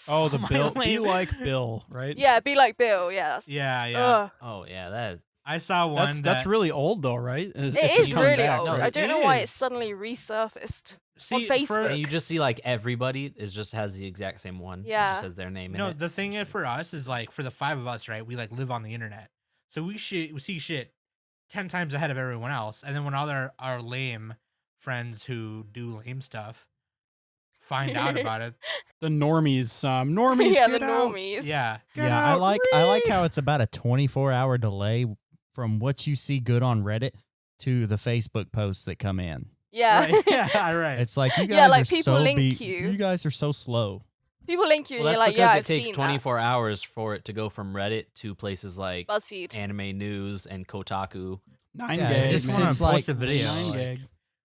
Oh, the my Bill. Be lame- like Bill, right? Yeah, be like Bill. Yeah, that's, Yeah, yeah. ugh. Oh yeah, that. I saw one. That's really old though, right? It's It just is coming really back, old. right? I don't It know why it is. suddenly resurfaced. See, Facebook. And you just see like everybody is just has the exact same one. It Yeah. just has their name in No, it. the thing is for us is like for the 5 of us, right? We like live on the internet, so we see shit 10 times ahead of everyone else, and then when all our lame friends who do lame stuff find out about it, The normies, normies, Yeah, get the out. normies. yeah, Yeah, I like how it's about a 24-hour delay from what you see good on Reddit to the Facebook posts that come in. Yeah. right, yeah, right. It's like you guys Yeah, like are people so link you. You guys are so slow. People link you, Well, and that's you're like, because yeah, it I've takes seen 24 hours for it to go from Reddit to places like that. BuzzFeed. Anime News and Kotaku. 9 Yeah, gag. I just it's- want it's to post like a video. 9 like- gag.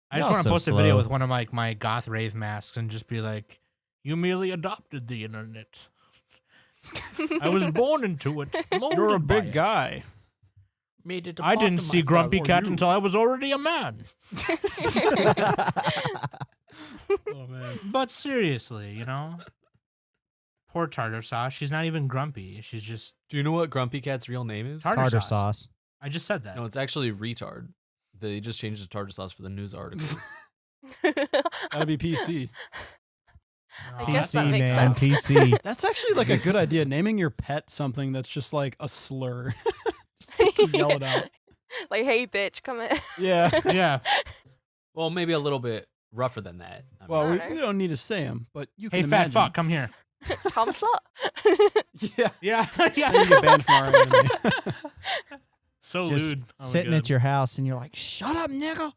I just Y'all want to so post a video slow. with one of my goth rave masks and just be like, "You merely adopted the internet. I was born into it. You're a molded by big it. guy. Made it. I didn't see Grumpy Cat until I was already a man." Oh man. But seriously, you know, poor tartar sauce. She's not even grumpy. She's just Do you know what Grumpy Cat's real name is? Tartar Tartar sauce. sauce. I just said that. No, it's actually retard. They just changed the tartar sauce for the news articles. That'd be PC. I guess that PC, makes man. sense. PC. That's actually like a good idea. Naming your pet something that's just like a slur. Just so you can yell it out. Like, hey, bitch, come in. Yeah. Yeah. Well, maybe a little bit rougher than that. I mean, Well, we Alright. don't need to say them, but you Hey, can fat imagine. fuck, come here. Come slut. Yeah. Yeah. You Yeah. get banned from our anime. So Just lewd. Oh my sitting God. at your house and you're like, shut up, nigga.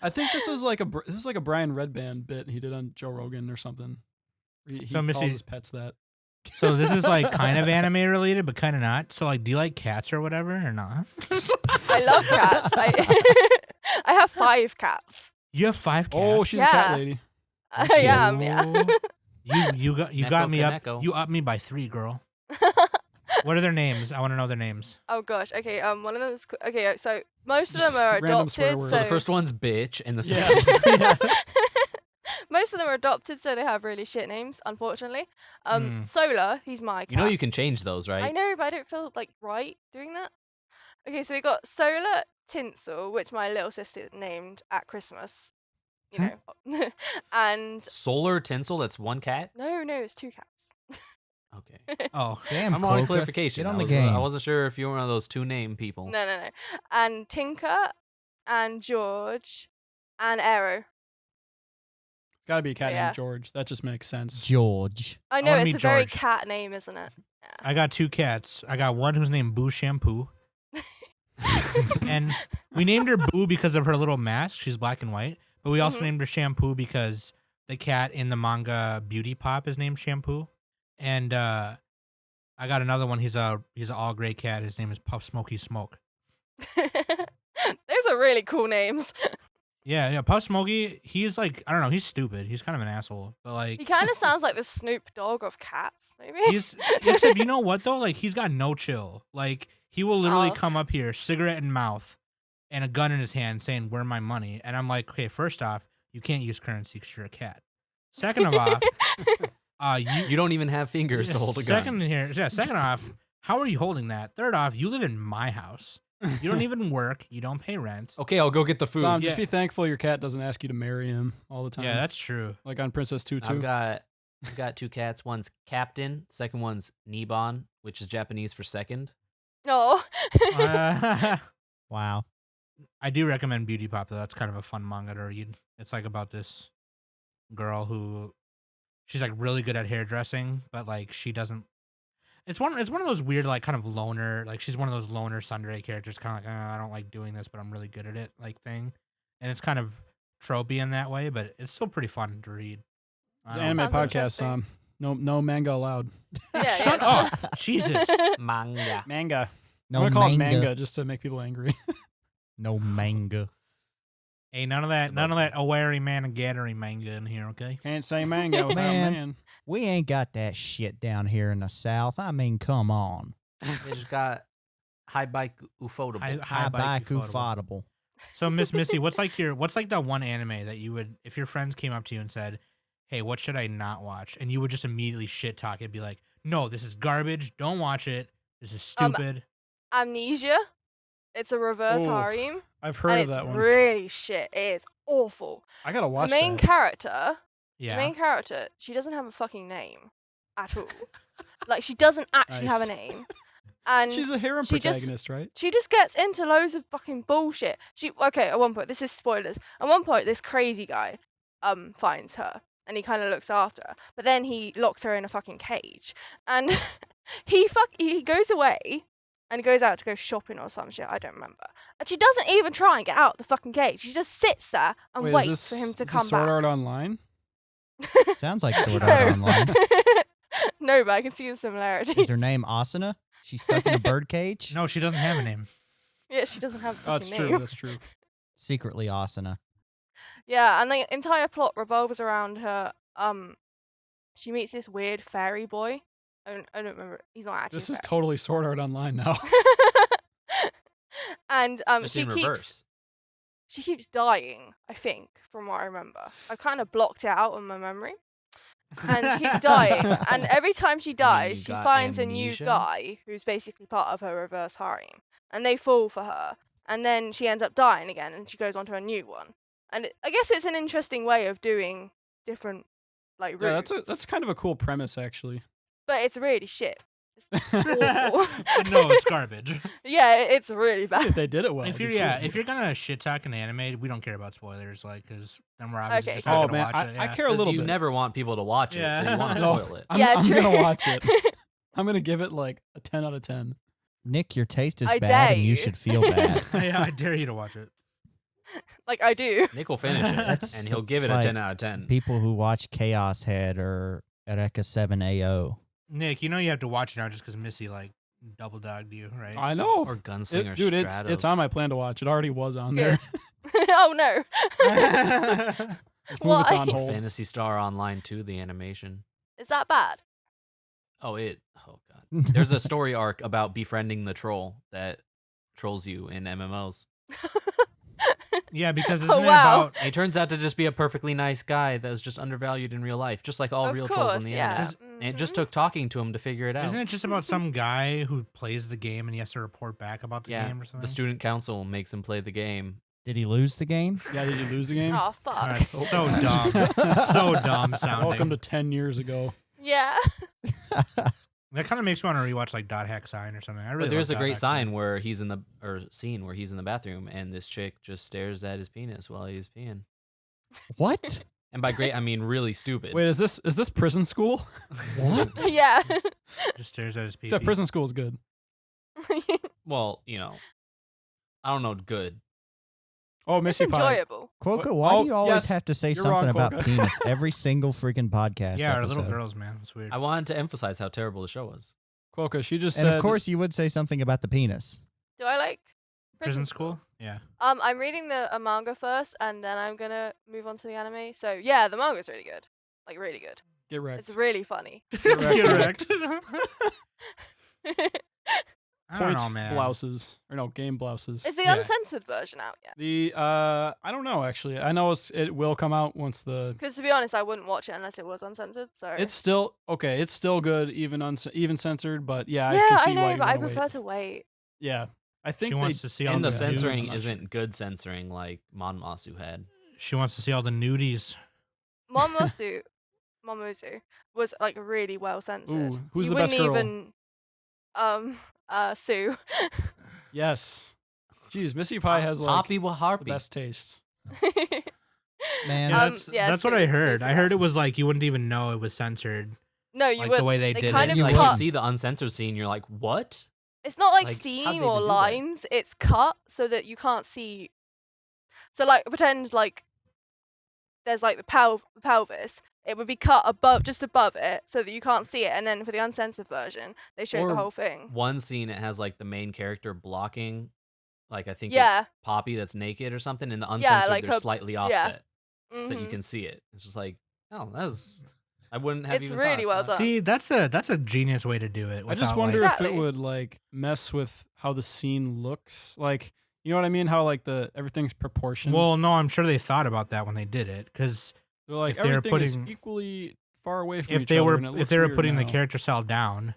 I think this was like a Brian Redband bit he did on Joe Rogan or something. He So, calls Missy- his pets that. So this is like kind of anime related, but kind of not. So like, do you like cats or whatever or not? I love cats. I have 5 cats. You have 5 cats. Oh, she's a cat Yeah. lady. I am, yeah. You got Neko me up. Kaneko. You upped me by 3, girl. What are their names? I want to know their names. Oh gosh. Okay. One of them is okay. So most of them are Random swear adopted. words. So So the first one's bitch, and the Yeah. second. most of them are adopted, so they have really shit names. Unfortunately. Solar, he's my cat. You know you can change those, right? I know, but I don't feel like right doing that. Okay, so we got Solar Tinsel, which my little sister named at Christmas. You know, and Solar Tinsel. That's one cat. no, it's 2 cats. Okay. Oh, Damn, I'm on Coca. clarification. Get on I the was, game. I wasn't sure if you were one of those 2 name people. No. And Tinker, and George, and Arrow. Gotta be a cat Yeah. named George. That just makes sense. George. I know wanna it's meet a very George. cat name, isn't it? I got 2 cats. I got one who's named Boo Shampoo. And we named her Boo because of her little mask. She's black and white. But we also Mhm. named her Shampoo because the cat in the manga Beauty Pop is named Shampoo. And I got another one. He's a all gray cat. His name is Puff Smoky Smoke. Those are really cool names. Yeah. Puff Smoky. He's like, I don't know. He's stupid. He's kind of an asshole. But like, He kind of sounds like the Snoop Dogg of cats, maybe. he's except you know what though? Like he's got no chill. Like he will literally Oh. come up here, cigarette in mouth, and a gun in his hand, saying, "Where my money?" And I'm like, okay, first off, you can't use currency because you're a cat. Second of all, You don't even have fingers to hold a gun. Second off, how are you holding that? Third off, you live in my house. You don't even work. You don't pay rent. Okay, I'll go get the food. Tom, just Yeah. be thankful your cat doesn't ask you to marry him all the time. Yeah, that's true. like on Princess Tutu. I've got 2 cats. One's Captain. Second one's Nibon, which is Japanese for second. No. Wow. I do recommend Beauty Pop though. That's kind of a fun manga to read. It's like about this girl who she's like really good at hairdressing, but like she doesn't. It's one of those weird like kind of loner, like she's one of those loner tsundere characters, kind of like I don't like doing this, but I'm really good at it, like thing. And it's kind of tropey in that way, but it's still pretty fun to read. It's an anime Sounds podcast. No manga allowed. Yeah, Shut yeah. up, Jesus. Manga. Manga. No I'm gonna call manga. it manga just to make people angry. No manga. Hey, none of that awary man and gathering manga in here, okay? Can't say manga without Man. man. We ain't got that shit down here in the South. I mean, come on. They just got high bike ufotable. High bike ufotable. ufotable. So, Miss Missy, what's like that one anime that you would, if your friends came up to you and said, "Hey, what should I not watch?" and you would just immediately shit talk it, be like, "No, this is garbage. Don't watch it. This is stupid." Amnesia. It's a reverse Ooh, harem. I've heard And of that one. really shit. It is awful. I gotta watch the main that. character, Yeah. the main character, she doesn't have a fucking name at all. Like she doesn't actually have a Nice. name. And She's a harem she just- protagonist, right? she just gets into loads of fucking bullshit. At one point, this is spoilers. At one point, this crazy guy finds her and he kind of looks after her, but then he locks her in a fucking cage and he goes away and goes out to go shopping or some shit. I don't remember. And she doesn't even try and get out the fucking cage. She just sits there and Wait, waits for him to is come this Sword back. Art Online? Sounds like Sword No. Art Online. No, but I can see the similarities. Is her name Asuna? She's stuck in a bird cage? No, she doesn't have a name. Yeah, she doesn't have a Oh, it's fucking true. name. That's true. Secretly Asuna. Yeah, and the entire plot revolves around her. She meets this weird fairy boy. I don't remember. He's not actually. This a is fairy. totally Sword Art Online now. And Just she in keeps reverse. she keeps dying. I think, from what I remember, I kind of blocked it out in my memory. And she keeps dying. And every time she dies, you she got finds a amnesia? new guy who's basically part of her reverse harem, and they fall for her. And then she ends up dying again, and she goes on to a new one. And I guess it's an interesting way of doing different like Yeah, routes. that's kind of a cool premise, actually. But it's really shit. It's awful. No, it's garbage. Yeah, it's really If bad. they did it well. if it'd you're be cool. if you're gonna shit talk an anime, we don't care about spoilers, like, because then we're obviously Okay. just not Oh gonna man, watch it. I Yeah. care a 'Cause little you bit. never want people to watch it, so Yeah. you want to No. spoil it. I'm true. gonna watch it. I'm gonna give it like a 10 out of 10. Nick, your taste is I bad dare and you you. should feel bad. Yeah, I dare you to watch it. Like I do. Nick will finish it, That's- and he'll give it's it a like 10 out of 10. People who watch Chaos Head or Eureka 7AO. Nick, you know you have to watch it now just because Missy like double dogged you, right? I know. Or Gunslinger Dude, Stratos. it's on my plan to watch. It already was on there. Good. Oh no. Just move it Why? on hold. Phantasy Star Online 2, the animation. Is that bad? Oh god. There's a story arc about befriending the troll that trolls you in MMOs. Yeah, because Oh, isn't wow. it about? And he turns out to just be a perfectly nice guy that was just undervalued in real life, just like all Of real trolls on course, the yeah. internet. And it just Mhm. took talking to him to figure it out. Isn't it just about some guy who plays the game and he has to report back about the yeah, game or something? the student council makes him play the game. Did he lose the game? Yeah, did you lose the game? Oh fuck. God, it's so dumb. It's so dumb sounding. Welcome to 10 years ago. Yeah. That kind of makes me want to rewatch like Dot Hack Sign or something. I really. But there's a love great Dot Hack Sign. sign where he's in the scene where he's in the bathroom and this chick just stares at his penis while he's peeing. What? And by great I mean really stupid. Wait, is this prison school? What? Yeah. Just stares at his pee. Except prison school is good. Well, I don't know good. Oh, It's Missy Pie. enjoyable. Quokka, why Oh, do you always yes, have to say you're something wrong, about Quokka. penis every single freaking podcast? Yeah, our little episode? girls, man. It's weird. I wanted to emphasize how terrible the show was. Quokka, she just And said. of course, you would say something about the penis. Do I like Prison school? Yeah. I'm reading a manga first, and then I'm gonna move on to the anime. So yeah, the manga's really good. Like really good. Get wrecked. It's really funny. Correct. I don't Point know, man. blouses. Or no, game blouses. Is the Yeah. uncensored version out yet? The I don't know actually. I know it will come out once the Because to be honest, I wouldn't watch it unless it was uncensored. So it's still okay. It's still good, even censored. But yeah, yeah, I can see I know, why you but I wanna prefer wait. to wait. Yeah, I think She wants to see all And the the censoring nudes. isn't good censoring like Monmasu had. She wants to see all the nudies. Momosu was like really well censored. Ooh, who's you the best wouldn't girl? even Sue. Yes. Jeez, MissyPie has like Poppy with the Harpy. best taste. Man, Yeah, it's that's what I heard. the I heard it best. was like you wouldn't even know it was censored. No, you like would. the way they did kind it. of You Like wouldn't. cut. you see the uncensored scene, you're like, what? It's not like Like, how'd scene they or even do that? lines. It's cut so that you can't see. So like pretend like there's like the pelvis. It would be cut just above it, so that you can't see it. And then for the uncensored version, they show Or the whole thing. One scene, it has like the main character blocking, like I think Yeah. it's Poppy that's naked or something. And the uncensored, like they're her- slightly yeah. offset, so that you Mhm. can see it. It's just like, oh, that was. I wouldn't have It's even really thought. well done. See, that's a genius way to do it. I just without, wonder like, if it Exactly. would like mess with how the scene looks. Like, you know what I mean? How like everything's proportioned. Well, no, I'm sure they thought about that when they did it, because they're like if they were everything is putting- equally far away from if each they other. were and it if looks they were weird putting the now. character cell down,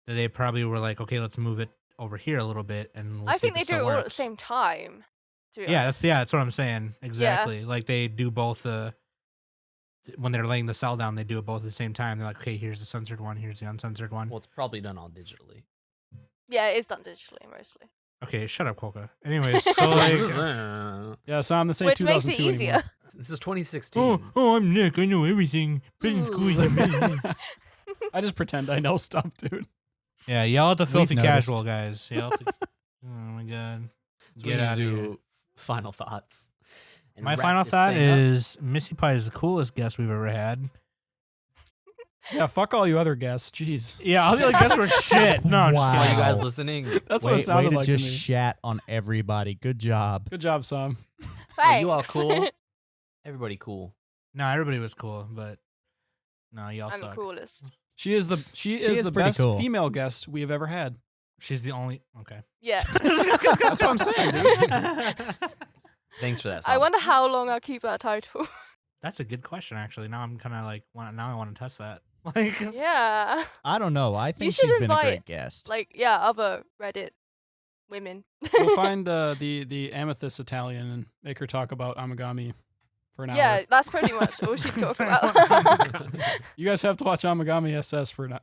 then they probably were like, okay, let's move it over here a little bit, and we'll I see think if they it do it still all at the works. same time. To be Yeah, honest. that's what I'm saying. Exactly. Like they do both when they're laying the cell down, they do it both at the same time. They're like, okay, here's the censored one, here's the uncensored one. Well, it's probably done all digitally. Yeah, it is done digitally mostly, Okay, shut up, Quokka. Anyways, so like, Yeah, so I'm the same. which makes it 2002 anymore. easier. This is 2016. oh, I'm Nick. I know everything. Prison school. I just pretend I know stuff, dude. Yeah, yell at the We've filthy noticed. casual guys. Yell at the, oh my god. So we Get need to out of do here. final thoughts. and My wrap final this thought thing up. is MissyPie is the coolest guest we've ever had. Yeah, fuck all you other guests. Jeez, Yeah, all the other guests were shit. No, I'm just All Wow. you kidding. guys listening, that's what it way sounded to like to just me. shat on everybody. Good job. Good job, Sam. are Thanks. you all cool? Everybody cool. No, everybody was cool, but no, y'all I'm the suck. coolest. She is the is the pretty best cool. female guest we have ever had. She's the only. Okay. Yeah. That's what I'm saying, dude. Thanks for that. I Sam. wonder how long I'll keep that title. That's a good question, actually. Now I'm kind of like, now I want to test that. Like, Yeah. I don't know. I think should she's been a invite, great guest. Like, yeah, other Reddit women. We'll find the Amethyst Italian and make her talk about Amagami for an hour. Yeah, that's pretty much all she'd talk about. You guys have to watch Amagami SS for an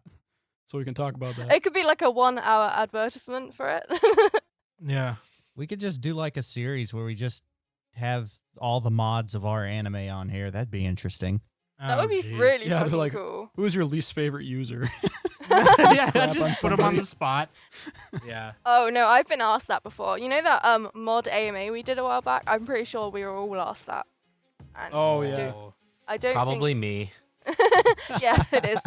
so we can talk about that. It could be like a 1-hour advertisement for it. yeah. We could just do like a series where we just have all the mods of our anime on here. That'd be interesting. That would be jeez. really Yeah, they're fucking like- cool. Who is your least favorite user? yeah, crap on just put him on somebody. the spot. Yeah. Oh no, I've been asked that before. You know that mod AMA we did a while back? I'm pretty sure we were all asked that. And Oh, I yeah. don't- I don't Probably me. think... Yeah, it is.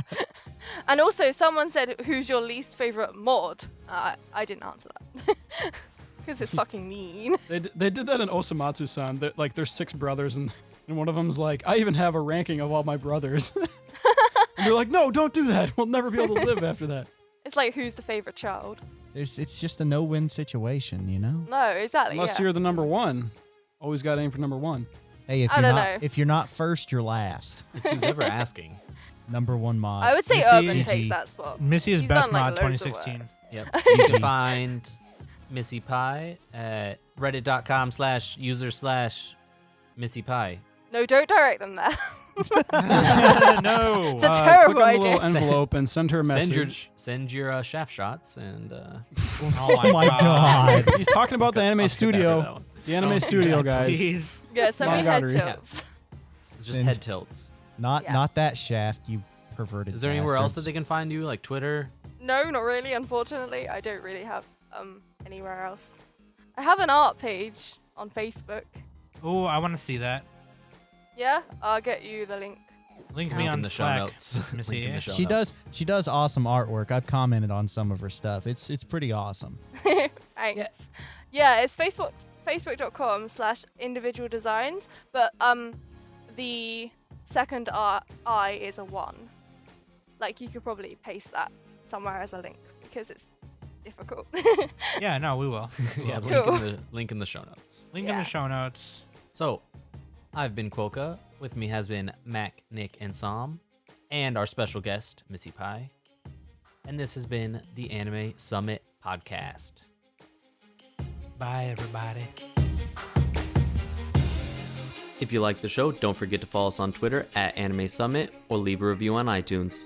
And also, someone said, "Who's your least favorite mod?" I didn't answer that because it's fucking mean. They did that in Osomatsu-san. Like there's 6 brothers and one of them's like, I even have a ranking of all my brothers. And they're like, no, don't do that. We'll never be able to live after that. It's like, who's the favorite child? It's just a no-win situation, you know. No, exactly. Unless yeah. you're the number 1. Always got to aim for number 1. Hey, I don't know. if you're not first, you're last. It's who's ever asking. Number 1 mod. I would say Missy- Urban GG. takes that spot. Missy is He's best done, like, mod loads of 2016. Yep. work. You can find MissyPie at reddit.com/user/MissyPie. No, don't direct them there. No. It's a terrible click on the idea. little envelope and send her a message. Send your shaft shots and Oh my god. He's talking about the anime I'll skip after that studio. one. The anime studio, guys. Please. Yeah, so many Long head artery. tilts. It's just Send- head tilts. Not Yeah. not that shaft, you perverted. Is there anywhere else that bastards. they can find you, like Twitter? No, not really. Unfortunately, I don't really have anywhere else. I have an art page on Facebook. Oh, I want to see that. Yeah, I'll get you the link. Link Link me in on the show Slack. notes. Miss Missy. Link in the show She notes. does awesome artwork. I've commented on some of her stuff. It's pretty awesome. Thanks. Yeah, it's facebook.com/individual designs, but the second I is a 1. Like, you could probably paste that somewhere as a link because it's difficult. Yeah, no, we will. Yeah, Cool. link in the show notes. Link in Yeah. the show notes. So, I've been Quokka. With me has been Mac, Nick, and Sam, and our special guest, MissyPie. And this has been the Anime Summit Podcast. Bye, everybody. If you like the show, don't forget to follow us on Twitter at Anime Summit or leave a review on iTunes.